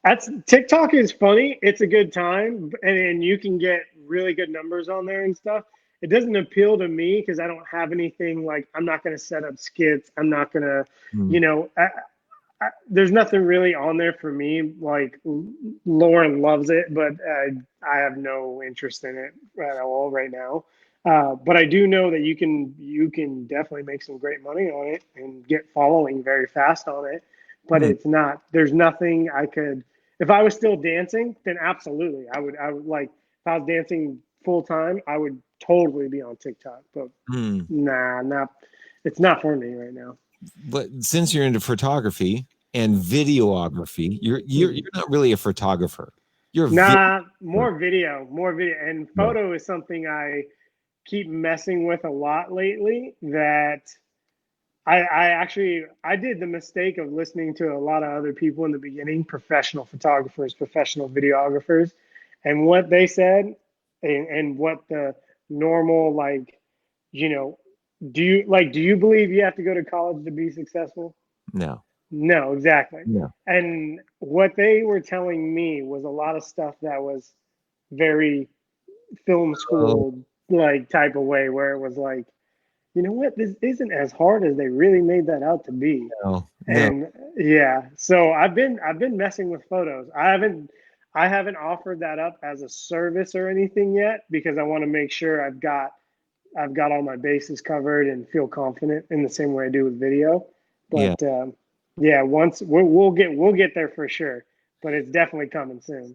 That's TikTok is funny. It's a good time, and you can get really good numbers on there and stuff. It doesn't appeal to me because I don't have anything like I'm not going to set up skits. I'm not going to, Hmm. you know, there's nothing really on there for me. Like Lauren loves it, but I have no interest in it at all right now. But I do know that you can definitely make some great money on it and get following very fast on it. But Hmm. it's not. There's nothing I could. If I was still dancing, then absolutely I would like. If I was dancing full time, I would totally be on TikTok. But Hmm. nah, not It's not for me right now. But since you're into photography and videography, you're not really a photographer. You're a Nah, video. more video, and Yeah. photo is something I keep messing with a lot lately. That I actually I did the mistake of listening to a lot of other people in the beginning, professional photographers, professional videographers, and what they said, and what the normal, like, you know, do you believe you have to go to college to be successful? No. No, exactly. No. And what they were telling me was a lot of stuff that was very film Oh, school like type of way, where it was like, you know what, this isn't as hard as they really made that out to be. no. No. And yeah, so I've been messing with photos. I haven't offered that up as a service or anything yet, because I want to make sure I've got all my bases covered and feel confident in the same way I do with video. Yeah. But yeah, once we'll get there for sure. But it's definitely coming soon.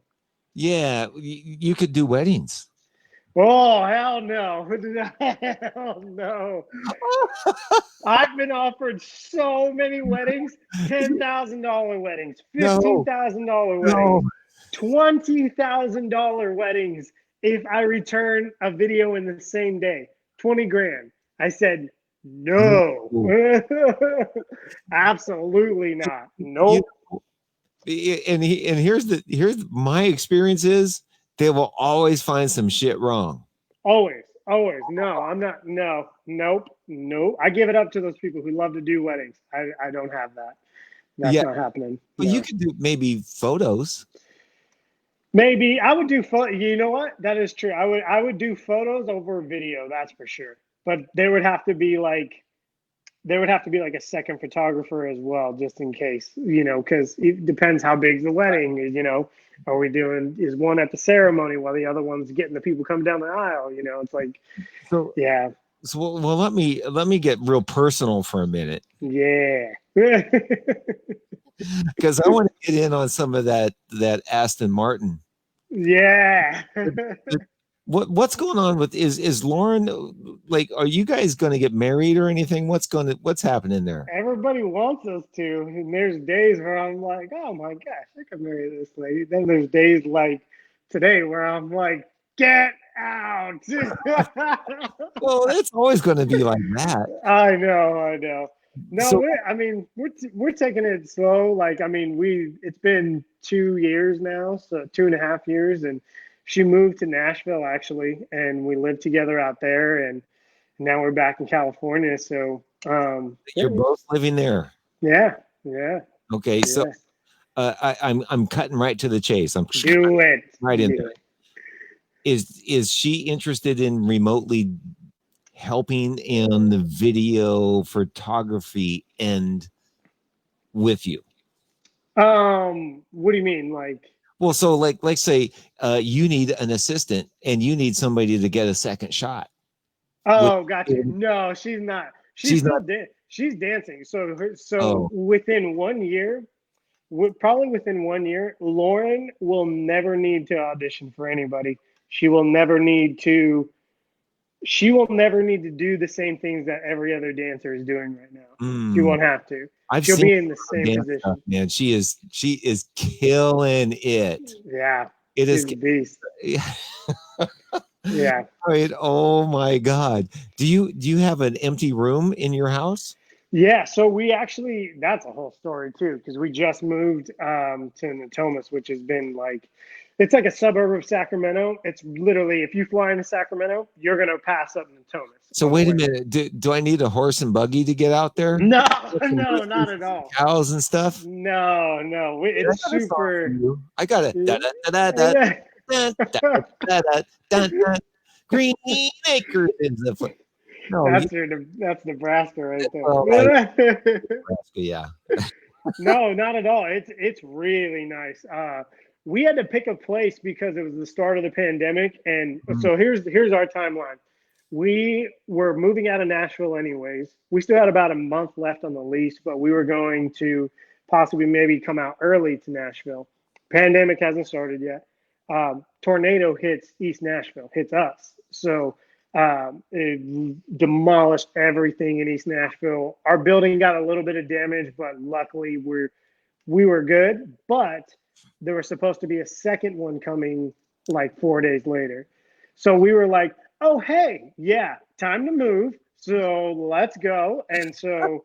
Yeah. You could do weddings. Oh, hell no. Hell no. I've been offered so many weddings, $10,000 weddings, No. $15,000 No. weddings, $20,000 weddings if I return a video in the same day. 20 grand. I said, no. Ooh. Absolutely not. You Nope. and here's my experience is they will always find some shit wrong. Always. Always. No, I'm not. No. Nope. Nope. I give it up to those people who love to do weddings. I don't have that. That's Yeah, not happening. but you No. could do maybe photos. Maybe I would do photo. You know what? That is true. I would do photos over video. That's for sure. But there would have to be like a second photographer as well, just in case. Because it depends how big the wedding is. Are we doing, is one at the ceremony while the other one's getting the people come down the aisle? It's like, So yeah, well, let me get real personal for a minute yeah, because I want to get in on some of that Aston Martin. yeah. What's going on with is Lauren, like, are you guys going to get married or anything? What's happening there? Everybody wants us to, and there's days where I'm like, oh my gosh, I could marry this lady. Then there's days like today where I'm like, get out. Well, it's always going to be like that. I know, I know. No, So I mean, we're taking it slow. Like, I mean, it's been 2 years now, so 2.5 years, and she moved to Nashville actually, and we lived together out there, and now we're back in California. So, you're both living there. yeah, yeah, Okay, so yeah. I'm cutting right to the chase. I'm Do it. right in Do there. it. Is she interested in remotely helping in the video photography end with you? What do you mean? Like, Well, so like say you need an assistant and you need somebody to get a second shot. With oh, got you. No, she's not. She's she's not. still she's dancing. So Oh, within 1 year, probably within 1 year, Lauren will never need to audition for anybody. She will never need to. She will never need to do the same things that every other dancer is doing right now. She mm, won't have to. I've She'll seen be in the her same dance stuff, position. man. She is killing it. Yeah, It is. she's a beast. All Yeah. right. Oh my God. Do you have an empty room in your house? Yeah, so we actually, that's a whole story too, because we just moved to Natomas, which has been like, it's like a suburb of Sacramento. It's literally, if you fly into Sacramento, you're going to pass up Natomas So on the wait a way. minute. Do I need a horse and buggy to get out there? No, Get some no, not roosters at and some all. cows and stuff. No, no, Dude, I it's got a song for super. you. I got it. Da, da, da, da, Yeah. da, da, da, da, da, da. Green acres in the foot. No, That's Nebraska right well, I, there. yeah. No, not at all. It's really nice. We had to pick a place because it was the start of the pandemic, and Mm, so here's our timeline. We were moving out of Nashville anyways. We still had about a month left on the lease, but we were going to possibly maybe come out early to Nashville. Pandemic hasn't started yet. Tornado hits East Nashville, hits us. So It demolished everything in East Nashville. Our building got a little bit of damage, but luckily we were good. But there was supposed to be a second one coming like 4 days later. So we were like, oh, hey, yeah, time to move. So let's go. And so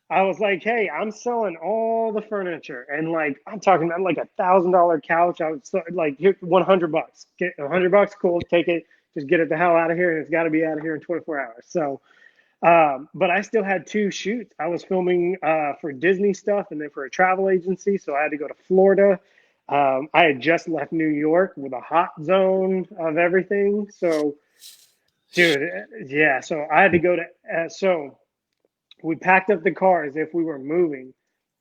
I was like, hey, I'm selling all the furniture. And like, I'm talking about like $1,000 couch. I was like, here, $100. Get $100, cool, take it. Just get it the hell out of here. And it's got to be out of here in 24 hours. So, but I still had two shoots. I was filming for Disney stuff and then for a travel agency. So I had to go to Florida. I had just left New York with a hot zone of everything. So, dude, yeah. So I had to go to, so we packed up the car as if we were moving.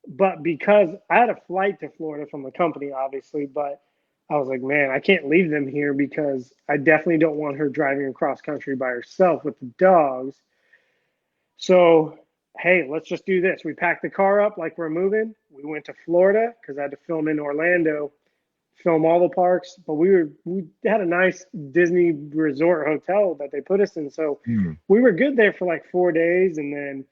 But because I had a flight to Florida from the company, obviously, but I was like, man, I can't leave them here because I definitely don't want her driving across country by herself with the dogs. So, hey, let's just do this. We packed the car up like we're moving. We went to Florida because I had to film in Orlando, film all the parks. But we had a nice Disney resort hotel that they put us in, so Hmm. we were good there for like 4 days, and then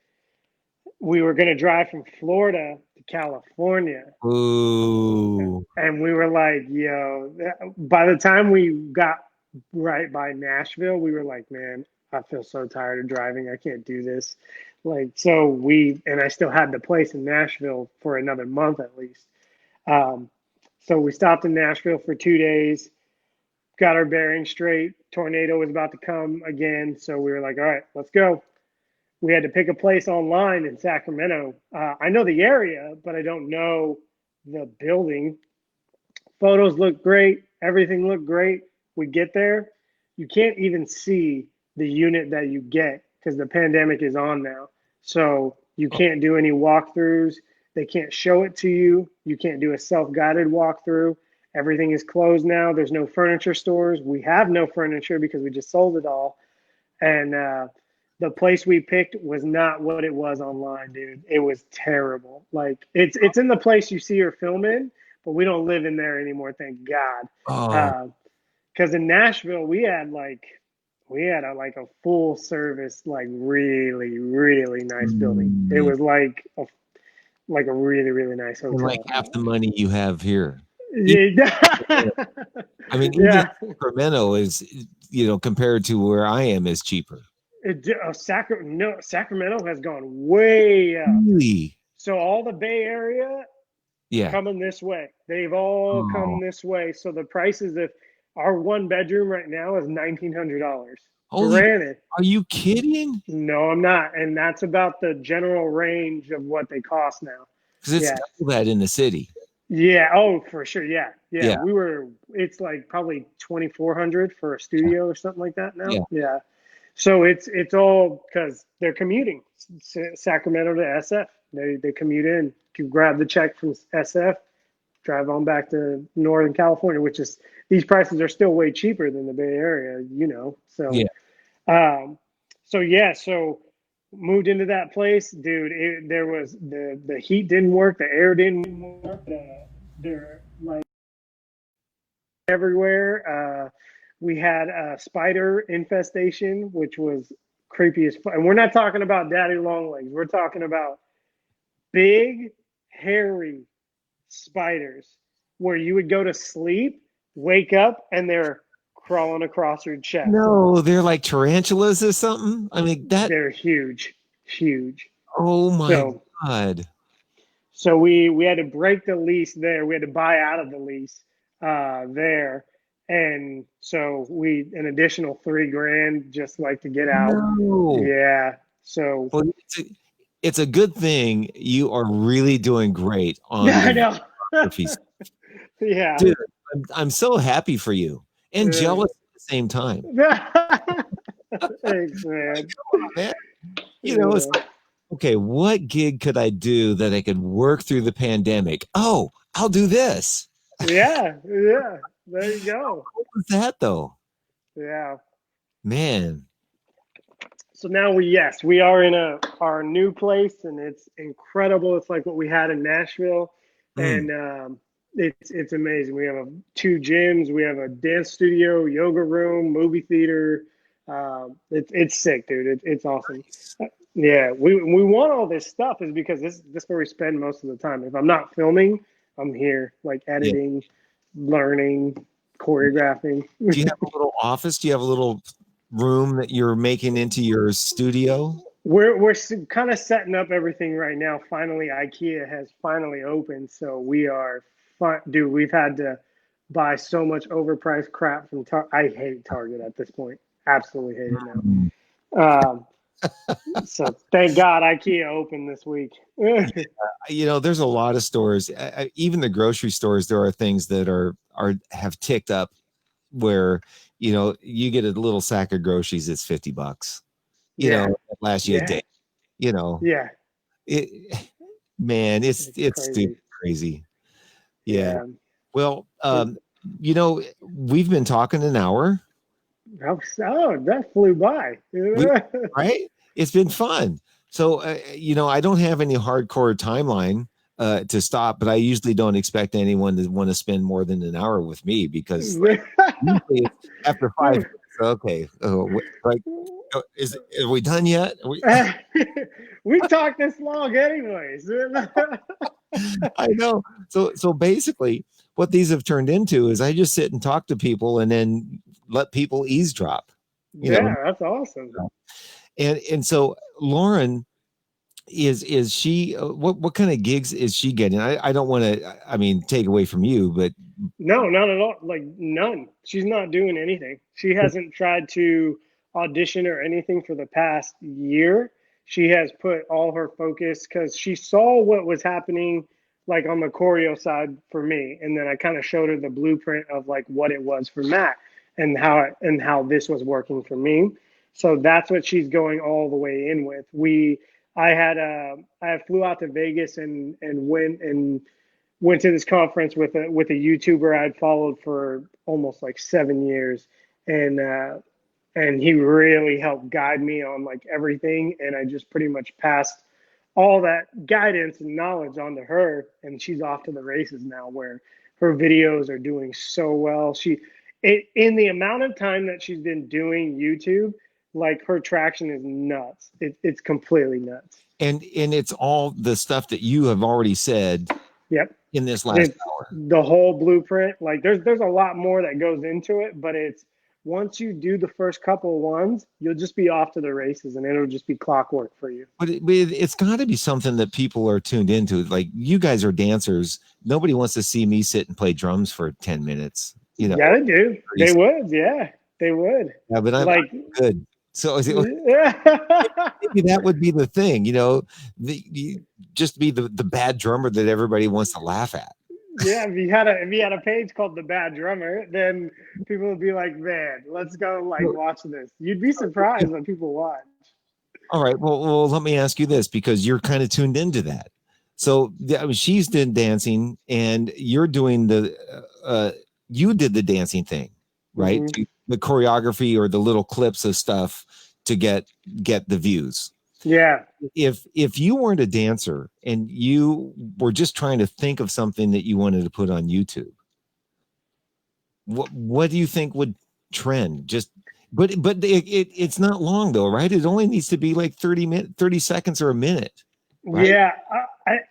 we were going to drive from Florida to California. Ooh. And we were like, yo, by the time we got right by Nashville, we were like, man, I feel so tired of driving. I can't do this. Like, so and I still had the place in Nashville for another month at least. Um, so we stopped in Nashville for 2 days, got our bearings straight. Tornado was about to come again. So we were like, all right, let's go. We had to pick a place online in Sacramento. I know the area, but I don't know the building. Photos look great. Everything looked great. We get there. You can't even see the unit that you get because the pandemic is on now. So you can't do any walkthroughs. They can't show it to you. You can't do a self guided walkthrough. Everything is closed now. There's no furniture stores. We have no furniture because we just sold it all. And the place we picked was not what it was online, dude. It was terrible. Like it's in the place you see her film in, but we don't live in there anymore, thank Oh. God. Because in Nashville, we had like a full service, like really really nice building. It Mm. was like a really really nice And like hotel. half the money you have here. Even, Yeah, I mean, even yeah. Sacramento is, compared to where I am, is cheaper. Sacramento has gone way up. Really? So all the Bay Area Yeah. coming this way. They've all Oh, come this way. So the prices of our one bedroom right now is $1,900. holy! Granted, Are you kidding? no, I'm not, and that's about the general range of what they cost now. Because it's Yeah, double that in the city. yeah. Oh, for sure. Yeah, yeah. Yeah. We were. It's like probably 2,400 for a studio or something like that now. Yeah. Yeah. So it's all because they're commuting Sacramento to SF. They commute in, you grab the check from SF, drive on back to Northern California, which is these prices are still way cheaper than the Bay Area, you know. Yeah. Um, so moved into that place, dude. There was the heat didn't work, the air didn't work, they're like everywhere. We had a spider infestation, which was creepy as fuck. And we're not talking about daddy long legs. We're talking about big, hairy spiders where you would go to sleep, wake up, and they're crawling across your chest. No, they're like tarantulas or something. I mean, that. They're huge, huge. Oh my So God. we had to break the lease there. We had to buy out of the lease there, and so we an additional 3 grand just like to get out. No. Yeah. So Well, it's a good thing you are really doing great on I the know. videography. Yeah. Dude, I'm so happy for you and jealous at the same time. Thanks, man. Man, it's Yeah. like, okay, what gig could I do that I could work through the pandemic? Oh, I'll do this. Yeah. Yeah. There you go. What was that though? Yeah. Man. So now we are in our new place, and it's incredible. It's like what we had in Nashville, Mm. and it's amazing. We have two gyms, we have a dance studio, yoga room, movie theater, It's sick, dude. It's awesome. Nice. Yeah, we want all this stuff is because this is where we spend most of the time. If I'm not filming, I'm here like Yeah. editing, learning, choreographing. Do you have a little office? Do you have a little room that you're making into your studio? We're kind of setting up everything right now. Finally, IKEA has finally opened, so we are fun. Dude, we've had to buy so much overpriced crap from I hate Target at this point. Absolutely hate it now. Mm. Um, so thank God IKEA opened this week. There's a lot of stores, even the grocery stores. There are things that are have ticked up where you get a little sack of groceries. It's $50. Yeah, It lasts you a yeah, day. You know, yeah. it, man, It's it's stupid crazy. crazy. Yeah. Yeah. Well, But we've been talking an hour. that flew by. We right? It's been fun. So I don't have any hardcore timeline to stop, but I usually don't expect anyone to want to spend more than an hour with me because like usually it's after 5 minutes. Okay, are we done yet? We talked this long anyways. I know. So basically, what these have turned into is I just sit and talk to people and then let people eavesdrop. You know, Yeah, that's awesome. and so Lauren is she what kind of gigs is she getting? I don't want to take away from you, but No, not at all. Like none. She's not doing anything. She hasn't tried to audition or anything for the past year. She has put all her focus because she saw what was happening like on the choreo side for me, and then I kind of showed her the blueprint of like what it was for Matt and how this was working for me. So that's what she's going all the way in with. I flew out to Vegas and went to this conference with a YouTuber I'd followed for almost like 7 years, and he really helped guide me on like everything, and I just pretty much passed all that guidance and knowledge onto her, and she's off to the races now, where her videos are doing so well. In the amount of time that she's been doing YouTube, like her traction is nuts. It's completely nuts. and it's all the stuff that you have already said Yep. in this last It's hour. the whole blueprint. Like there's a lot more that goes into it, but it's once you do the first couple ones, you'll just be off to the races, and it'll just be clockwork for you. But it's got to be something that people are tuned into. Like you guys are dancers. Nobody wants to see me sit and play drums for 10 minutes. Yeah, they do. They would. Yeah, they would. Yeah, but I'm Like, good. So yeah, maybe that would be the thing, just be the bad drummer that everybody wants to laugh at. If you had a page called The Bad Drummer, then people would be like, man, let's go like watch this. You'd be surprised when people watch. All right. Well, let me ask you this because you're kind of tuned into that. So she's did dancing, and you're doing you did the dancing thing, right? Mm-hmm. The choreography or the little clips of stuff to get the views. Yeah. If you weren't a dancer and you were just trying to think of something that you wanted to put on YouTube, what do you think would trend? But it's not long though, right? It only needs to be like 30 seconds or a minute, right? Yeah,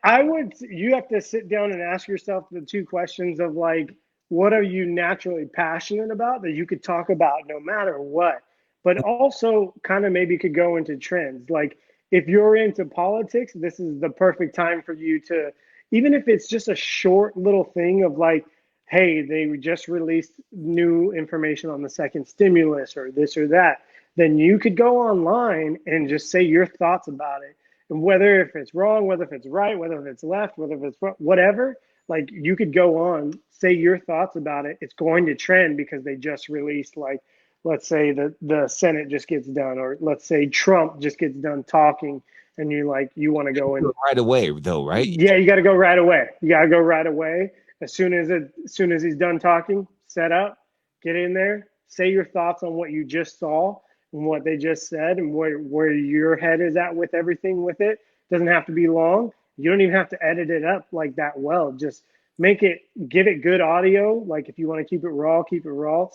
I would. You have to sit down and ask yourself the two questions of like, what are you naturally passionate about that you could talk about no matter what? But also, kind of maybe could go into trends. Like, if you're into politics, this is the perfect time for you to, even if it's just a short little thing of like, hey, they just released new information on the second stimulus or this or that, then you could go online and just say your thoughts about it, and whether if it's wrong, whether if it's right, whether if it's left, whether if it's whatever, like you could go on, say your thoughts about it. It's going to trend because they just released like, let's say the Senate just gets done, or let's say Trump just gets done talking, and you want to go and Right away though, right? yeah, you got to go right away. You got to go right away as soon as he's done talking. Set up, get in there, say your thoughts on what you just saw and what they just said, and where your head is at with everything with it. Doesn't have to be long. You don't even have to edit it up like that well. Just give it good audio. Like if you want to keep it raw, keep it raw.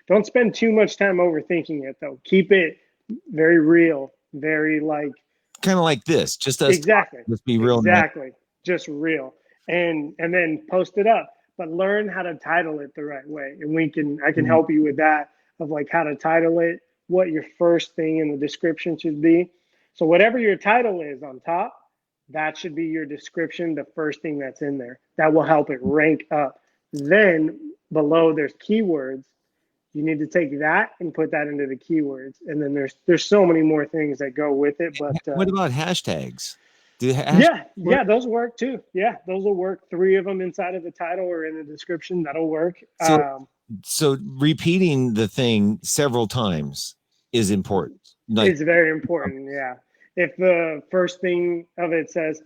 Don't spend too much time overthinking it though. Keep it very real, very like Kind of like this, just us exactly, talking. Let's be real nice. exactly, just real, and then post it up. But learn how to title it the right way, and I can help you with that of like how to title it, what your first thing in the description should be. So whatever your title is on top, that should be your description, the first thing that's in there. That will help it rank up. Then below there's keywords. You need to take that and put that into the keywords, and then there's so many more things that go with it. But What about hashtags? Do hashtags yeah, work? yeah, those work too. Yeah, those will work. Three of them inside of the title or in the description. That'll work. So, so repeating the thing several times is important. Like, It's very important. Yeah. If the first thing of it says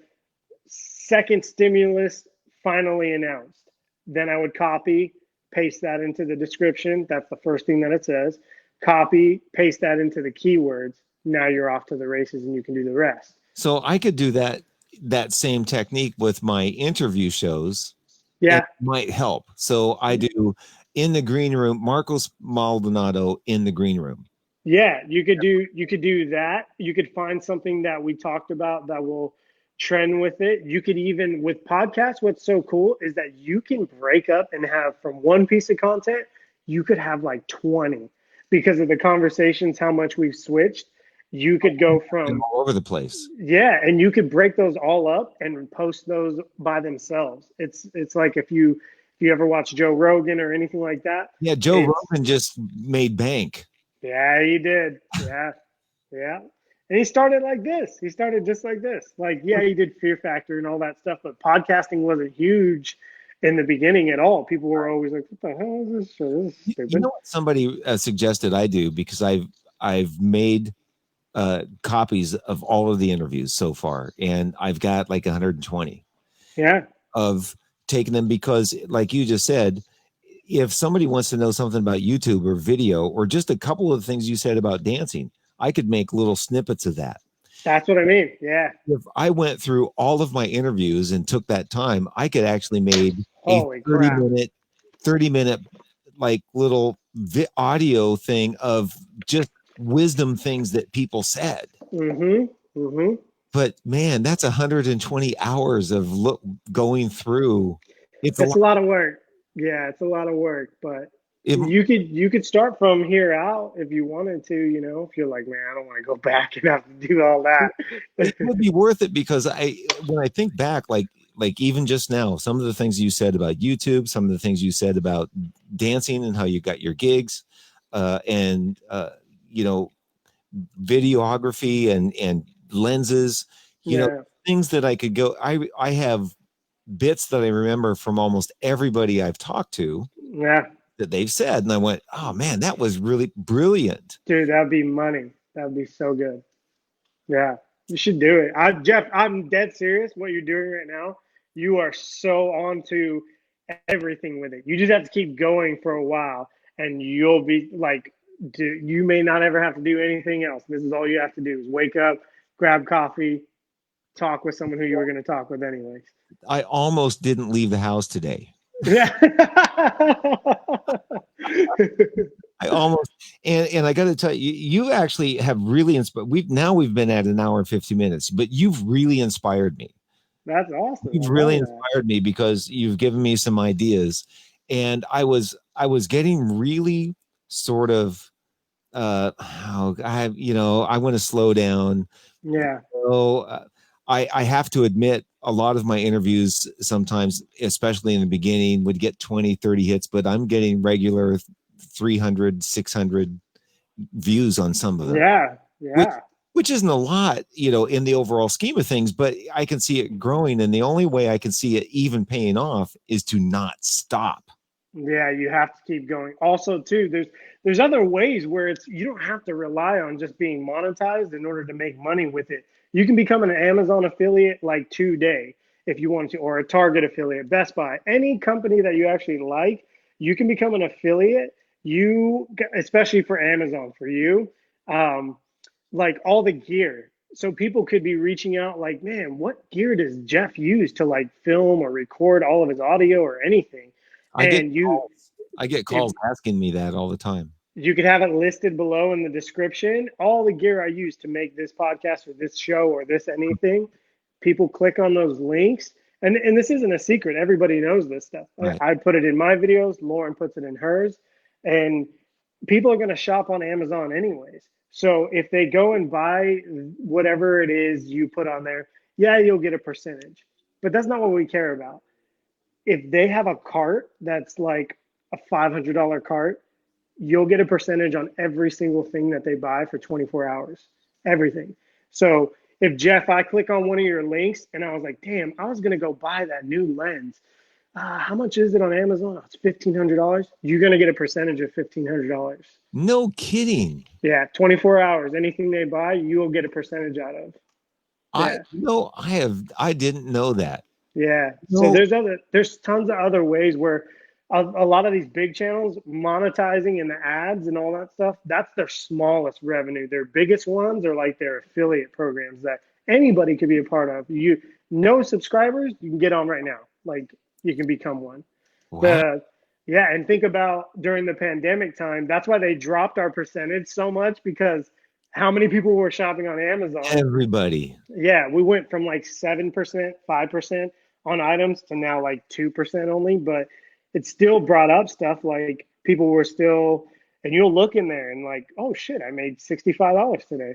second stimulus finally announced, then I would copy, paste that into the description. That's the first thing that it says. Copy, paste that into the keywords. Now you're off to the races and you can do the rest. so I could do that same technique with my interview shows. It Yeah. might help. So I do in the green room, Marqos Maldonado in the green room. Yeah, you could do that. You could find something that we talked about that will trend with it. You could even with podcasts, what's so cool is that you can break up and have from one piece of content, you could have like 20 because of the conversations, how much we've switched. You could go from All over the place. yeah, and you could break those all up and post those by themselves. It's like if you ever watch Joe Rogan or anything like that, Yeah, Joe it's Rogan just made bank. yeah, he did. Yeah, yeah. And he started like this. He started just like this. Like, yeah, he did Fear Factor and all that stuff, but podcasting wasn't huge in the beginning at all. People were always like, "What the hell is this? This is You stupid." know what somebody suggested I do because I've made copies of all of the interviews so far, and I've got like 120 Yeah, of taking them because, like you just said, if somebody wants to know something about YouTube or video or just a couple of things you said about dancing, I could make little snippets of that. that's what I mean. Yeah. If I went through all of my interviews and took that time, I could actually made a Holy 30 crap. minute 30 minute like little audio thing of just wisdom things that people said. Mm-hmm. Mm-hmm. But man, that's 120 hours of going through. It's a It's lot. a lot of work. Yeah, it's a lot of work, but It, you could start from here out if you wanted to, you know, if you're like, man, I don't want to go back and have to do all that. it would be worth it because when I think back, like even just now, some of the things you said about YouTube, some of the things you said about dancing and how you got your gigs, and you know, videography and lenses, you know, Yeah. things that I could go. I have bits that I remember from almost everybody I've talked to Yeah. that they've said, and I went, oh man, that was really brilliant. Dude, that'd be money. That'd be so good. Yeah. You should do it. Jeff, I'm dead serious. What you're doing right now, you are so on to everything with it. You just have to keep going for a while and you'll be like, you may not ever have to do anything else. This is all you have to do is wake up, grab coffee, talk with someone who you were going to talk with anyways. I almost didn't leave the house today. Yeah. I almost and I got to tell you, you actually have really inspired. We've been at an hour and 50 minutes, but you've really inspired me. That's awesome. You've I really love that. inspired me because you've given me some ideas, and I was getting really sort of oh, I want to slow down. Yeah. So I have to admit a lot of my interviews sometimes, especially in the beginning, would get 20, 30 hits, but I'm getting regular 300, 600 views on some of them, Yeah. which Yeah. which isn't a lot, in the overall scheme of things, but I can see it growing. And the only way I can see it even paying off is to not stop. Yeah, you have to keep going. Also, too, there's other ways where it's you don't have to rely on just being monetized in order to make money with it. You can become an Amazon affiliate like today if you want to, or a Target affiliate, Best Buy, any company that you actually like, you can become an affiliate. You especially for Amazon for you, um, like all the gear. so people could be reaching out like, man, what gear does Jeff use to like film or record all of his audio or anything? I get And you, calls. I get if calls asking me that all the time. you could have it listed below in the description, all the gear I use to make this podcast or this show or this anything. People click on those links. And this isn't a secret. Everybody knows this stuff. Right. I put it in my videos. Lauren puts it in hers. And people are going to shop on Amazon anyways. So if they go and buy whatever it is you put on there, yeah, you'll get a percentage. But that's not what we care about. If they have a cart that's like a $500 cart, you'll get a percentage on every single thing that they buy for 24 hours. Everything. So if Jeff, I click on one of your links and I was like, damn, I was going to go buy that new lens. How much is it on Amazon? Oh, it's $1,500. You're going to get a percentage of $1,500. No kidding. Yeah, 24 hours. Anything they buy, you will get a percentage out of. I Yeah. no, I didn't know that. Yeah. So No, there's tons of other ways where a lot of these big channels monetizing in the ads and all that stuff, that's their smallest revenue. Their biggest ones are like their affiliate programs that anybody could be a part of. You no subscribers, you can get on right now. Like you can become one. wow. The Yeah, and think about during the pandemic time, that's why they dropped our percentage so much because how many people were shopping on Amazon? Everybody. Yeah, we went from like 7%, 5% on items to now like 2% only, but it still brought up stuff like people were still, and you'll look in there and like, oh shit, I made $65 today.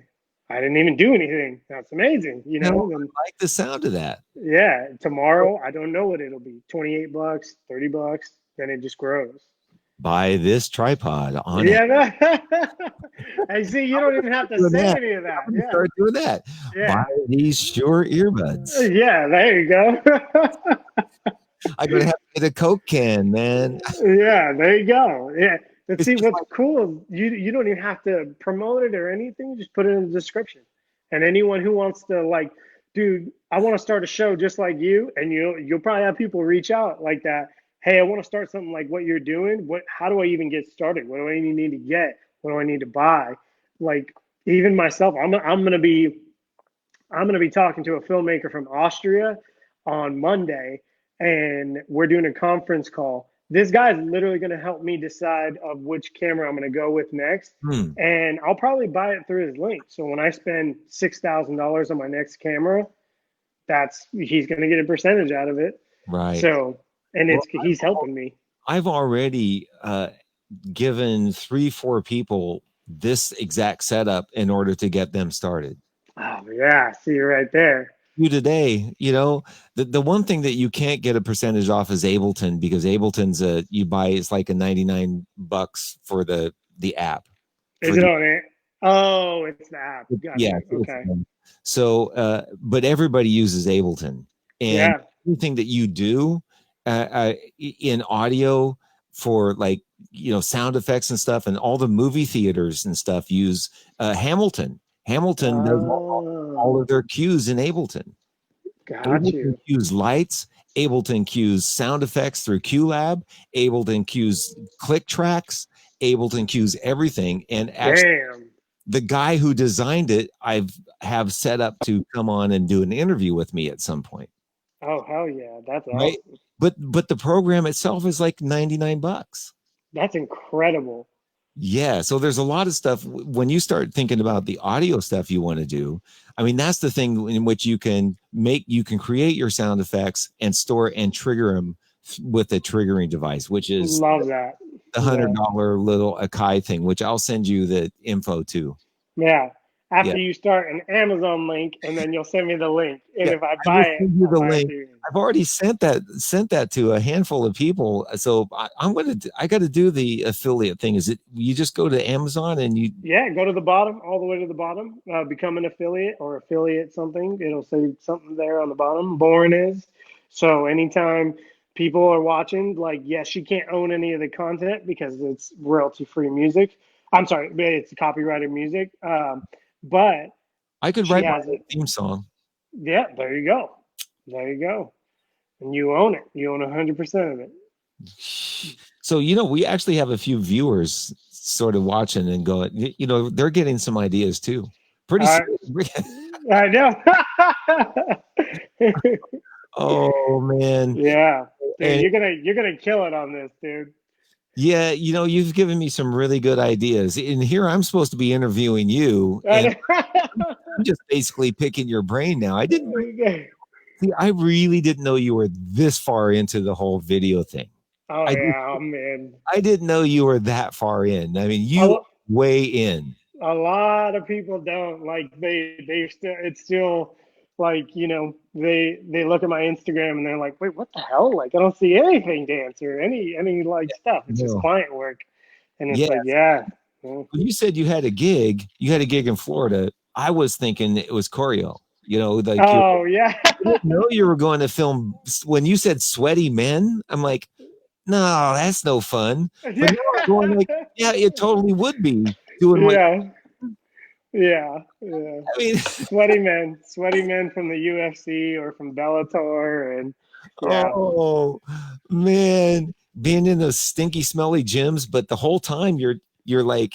I didn't even do anything. That's amazing, you No, know? And I like the sound of that. yeah, tomorrow, I don't know what it'll be. $28, $30, then it just grows. Buy this tripod on it. Yeah, I see. You don't even have to Doing say that. any of that. I'm gonna Yeah, start doing that. Buy yeah, these Shure earbuds. yeah. There you go. I'm gonna have to get a Coke can, man. Yeah, there you go. Yeah. But It's see, just what's like, cool is you don't even have to promote it or anything. Just put it in the description. And anyone who wants to like, dude, I want to start a show just like you, and you'll probably have people reach out like that. Hey, I want to start something like what you're doing. How do I even get started? What do I even need to get? What do I need to buy? Like even myself, I'm gonna be talking to a filmmaker from Austria on Monday, and we're doing a conference call. This guy's literally going to help me decide of which camera I'm going to go with next, hmm, and I'll probably buy it through his link. So when I spend $6,000 on my next camera, that's he's going to get a percentage out of it. right. So and Well, he's helping me. I've already given 3, 4 people this exact setup in order to get them started. Oh yeah, see you right there. You today, the one thing that you can't get a percentage off is Ableton, because Ableton's you buy, it's like a $99 for the app Is for it the on it? Oh, it's the app. Got yeah. you. Okay. So but everybody uses Ableton, and Yeah. anything that you do in audio for, like, sound effects and stuff, and all the movie theaters and stuff use Hamilton. Hamilton does all Oh, of their cues in Ableton. got Ableton you. cues lights, Ableton cues sound effects through QLab, Ableton cues click tracks, Ableton cues everything. And actually, Damn. the guy who designed it, have set up to come on and do an interview with me at some point. Oh, hell yeah. That's Right. awesome. But the program itself is like $99. That's incredible. Yeah, so there's a lot of stuff when you start thinking about the audio stuff you want to do. I mean, that's the thing in which you can create your sound effects and store and trigger them with a triggering device, which is Love that. the Yeah. $100 little Akai thing, which I'll send you the info to. Yeah. Yeah. After you start an Amazon link, and then you'll send me the link. And Yeah, if I I will buy it, send you I'll the buy it link. through you. I've already sent that to a handful of people. So I got to do the affiliate thing. Is it you just go to Amazon and you? Yeah, go to the bottom, all the way to the bottom, become an affiliate or affiliate something. It'll say something there on the bottom. Born is. So anytime people are watching, like, yes, she can't own any of the content because it's royalty free music. I'm sorry, it's copyrighted music. But I could she write my has own it. theme song. Yeah, there you go. There you go. And you own it. You own 100% of it. So, we actually have a few viewers sort of watching and going, they're getting some ideas too. Pretty All right. soon. I know. Oh man. Yeah, dude, And you're gonna kill it on this, dude. yeah, you've given me some really good ideas. And here I'm supposed to be interviewing you, and I I'm just basically picking your brain now. know. See, I really didn't know you were this far into the whole video thing. Oh I just, yeah, oh, man. I didn't know you were that far in. I mean, A, you lo- way in. a lot of people don't like they still it's still like they look at my Instagram and they're like, wait, what the hell? Like I don't see anything dance or any like stuff. It's just No. client work, and it's Yeah. like yeah. When you said you had a gig in Florida, I was thinking it was choreo. Like Oh yeah, I didn't know you were going to film. When you said sweaty men, I'm like, no, that's no fun. But yeah, now I'm going like, yeah, it totally would be doing what yeah, yeah. I mean. Sweaty men from the UFC or from Bellator, and yeah, Oh man, being in those stinky, smelly gyms, but the whole time you're like,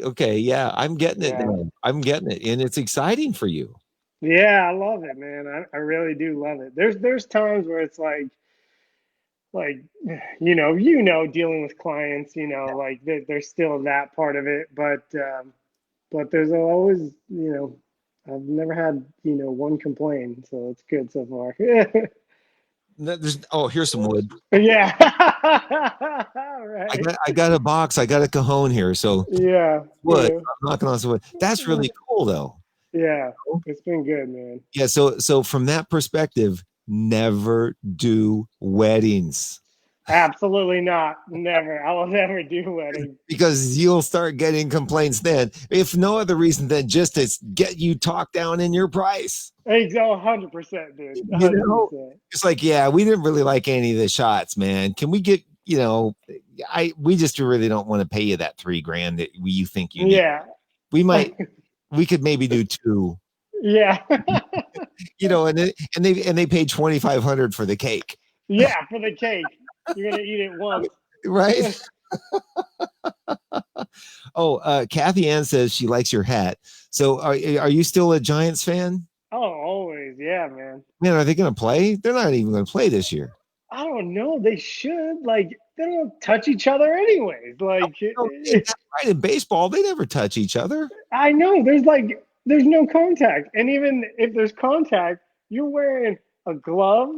okay, yeah, I'm getting it yeah. now. I'm getting it, and it's exciting for you. Yeah, I love it, man. I really do love it. There's times where it's like dealing with clients, like there's still that part of it, but there's always, I've never had, one complaint, so it's good so far. Here's some wood. Yeah. I Right. got I got a box. I got a cajon here, so Yeah. wood. I'm knocking on some wood. That's really cool, though. Yeah. It's been good, man. Yeah. So from that perspective, never do weddings. Absolutely not. Never. I will never do weddings. Because you'll start getting complaints then, if no other reason than just to get you talked down in your price. Exactly, 100%, dude. You know, 100%. it's like, yeah, we didn't really like any of the shots, man. Can we get, we just really don't want to pay you that $3,000 that you think you need. Yeah. We could maybe do two, Yeah. and they paid 2,500 for the cake, Yeah, for the cake. You're gonna eat it once. right? Oh, Kathy Ann says she likes your hat. So are you still a Giants fan? Oh, always. Yeah, man. Man, are they going to play? They're not even going to play this year. I don't know. They should. Like, they don't touch each other anyways. Like, No, that's right. In baseball, they never touch each other. I know there's no contact. And even if there's contact, you're wearing a glove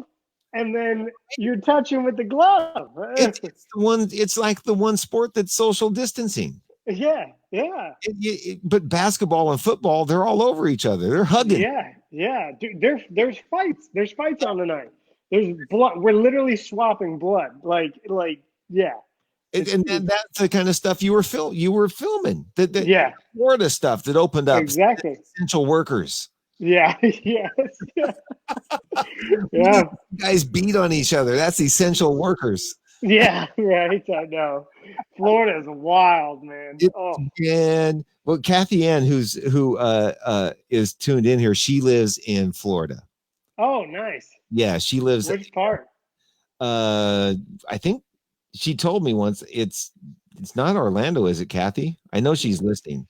and then you're touching with the glove. It's like the one sport that's social distancing. Yeah, yeah. But basketball and football, they're all over each other. They're hugging. Yeah, yeah, dude. There's fights. There's fights on tonight. There's blood. We're literally swapping blood. Like, yeah. And It's that's the kind of stuff you were filming. The yeah, Florida stuff that opened up exactly. essential workers. Yeah, yes, yeah, yeah, Guys beat on each other. That's essential workers. yeah. Right. I know. Florida is wild, man. It, Oh, and well, Kathy Ann, who is tuned in here, she lives in Florida. oh, nice. Yeah, she lives. Which part? Uh, I think she told me once it's not Orlando, is it, Kathy? I know she's listening.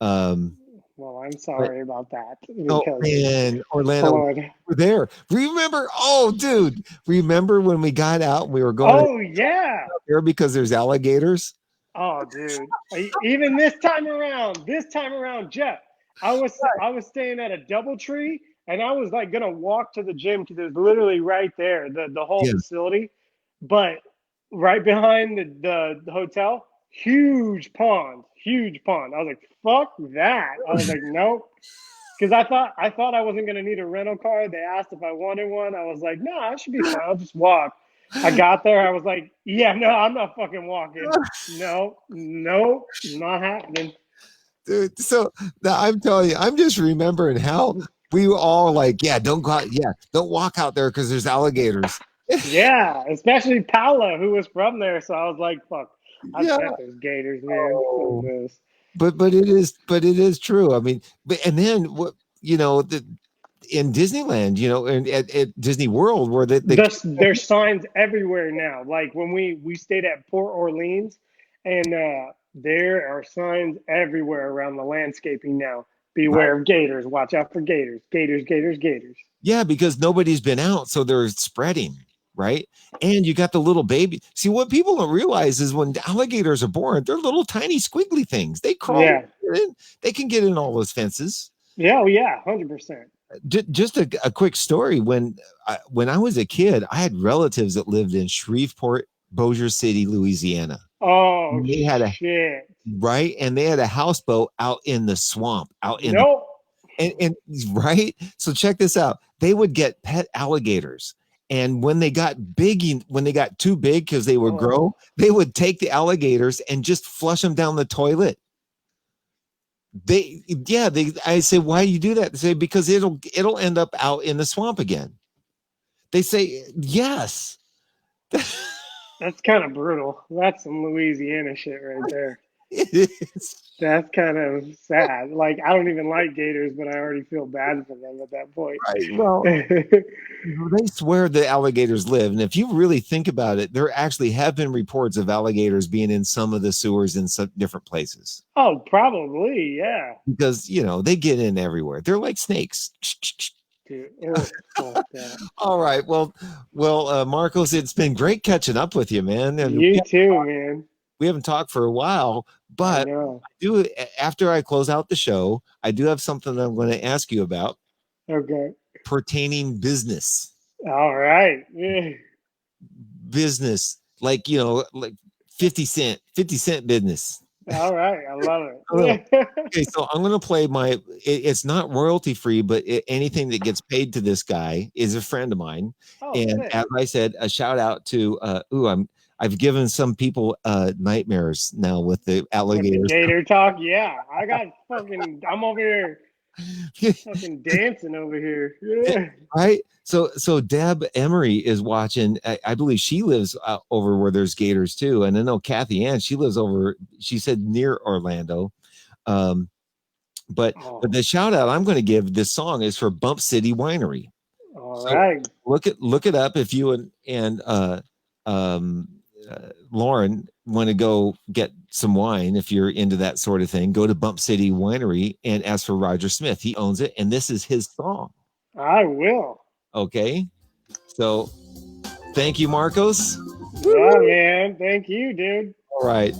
Um, Well, I'm but sorry about that oh because man, Orlando, Florida. we're there. Remember? Oh, dude, remember when we got out? And we were going Oh yeah. there because there's alligators. Oh, dude. Even this time around, Jeff, I was staying at a DoubleTree, and I was like gonna walk to the gym because it was literally right there, the whole Yeah, facility. But right behind the hotel, huge pond. I was like, fuck that. I was like, nope. Because I thought I wasn't gonna need a rental car. They asked if I wanted one. I was like, no, I should be fine. I'll just walk. I got there. I was like, yeah, no, I'm not fucking walking. No, no, not happening. dude. So now I'm telling you, I'm just remembering how we were all like, yeah, don't go out, yeah, don't walk out there because there's alligators. Yeah, especially Paula, who was from there. So I was like, fuck, I Yeah. bet there's gators, man. Fuck Oh. this. But it is true. I mean, and then what in Disneyland, and at Disney World, where There's signs everywhere now. Like when we stayed at Port Orleans, and there are signs everywhere around the landscaping now. Right. Beware of gators. Watch out for gators. Gators, gators, gators. Yeah, because nobody's been out, so they're spreading, right? And you got the little baby. See, what people don't realize is when alligators are born, they're little tiny squiggly things. They crawl Yeah. in, they can get in all those fences. Yeah. Oh, yeah. 100%. Just a quick story. When I was a kid, I had relatives that lived in Shreveport, Bossier City, Louisiana. Oh, They had a shit. right, and they had a houseboat out in the swamp, out in the Nope. and right. So check this out. They would get pet alligators, and when they got too big because they would Oh, grow, they would take the alligators and just flush them down the toilet. I say, why do you do that? They say, because it'll end up out in the swamp again. They say, yes. that's kind of brutal. That's some Louisiana shit right there. It is. That's kind of sad. Like, I don't even like gators, but I already feel bad for them at that point. Right. Well, they swear the alligators live. And if you really think about it, there actually have been reports of alligators being in some of the sewers in some different places Oh, probably. Yeah. because, they get in everywhere. They're like snakes. Dude. Oh, fuck that. All right. Well, Marcos, it's been great catching up with you, man. And You too, man. we haven't talked for a while, I but know. after I close out the show, I do have something I'm going to ask you about Okay. pertaining business. All right. Yeah. Business, like, like 50 cent business. All right. I love Oh, it. okay, so I'm going to play it's not royalty free, but anything that gets paid to this guy is a friend of mine. Oh, And sick. as I said, a shout out to, I've given some people nightmares now with the With the alligators. gator talk, yeah. I'm over here fucking dancing over here. Yeah. Right. So Deb Emery is watching. I believe she lives over where there's gators too. And I know Kathy Ann, she lives over, she said near Orlando. Um, but Oh, the shout out I'm going to give this song is for Bump City Winery. all So right. look it up if you and um, Lauren want to go get some wine. If you're into that sort of thing, go to Bump City Winery and ask for Roger Smith. He owns it, and this is his song. I will. Okay, so thank you, Marcos. Yeah, man. Thank you, dude. All right.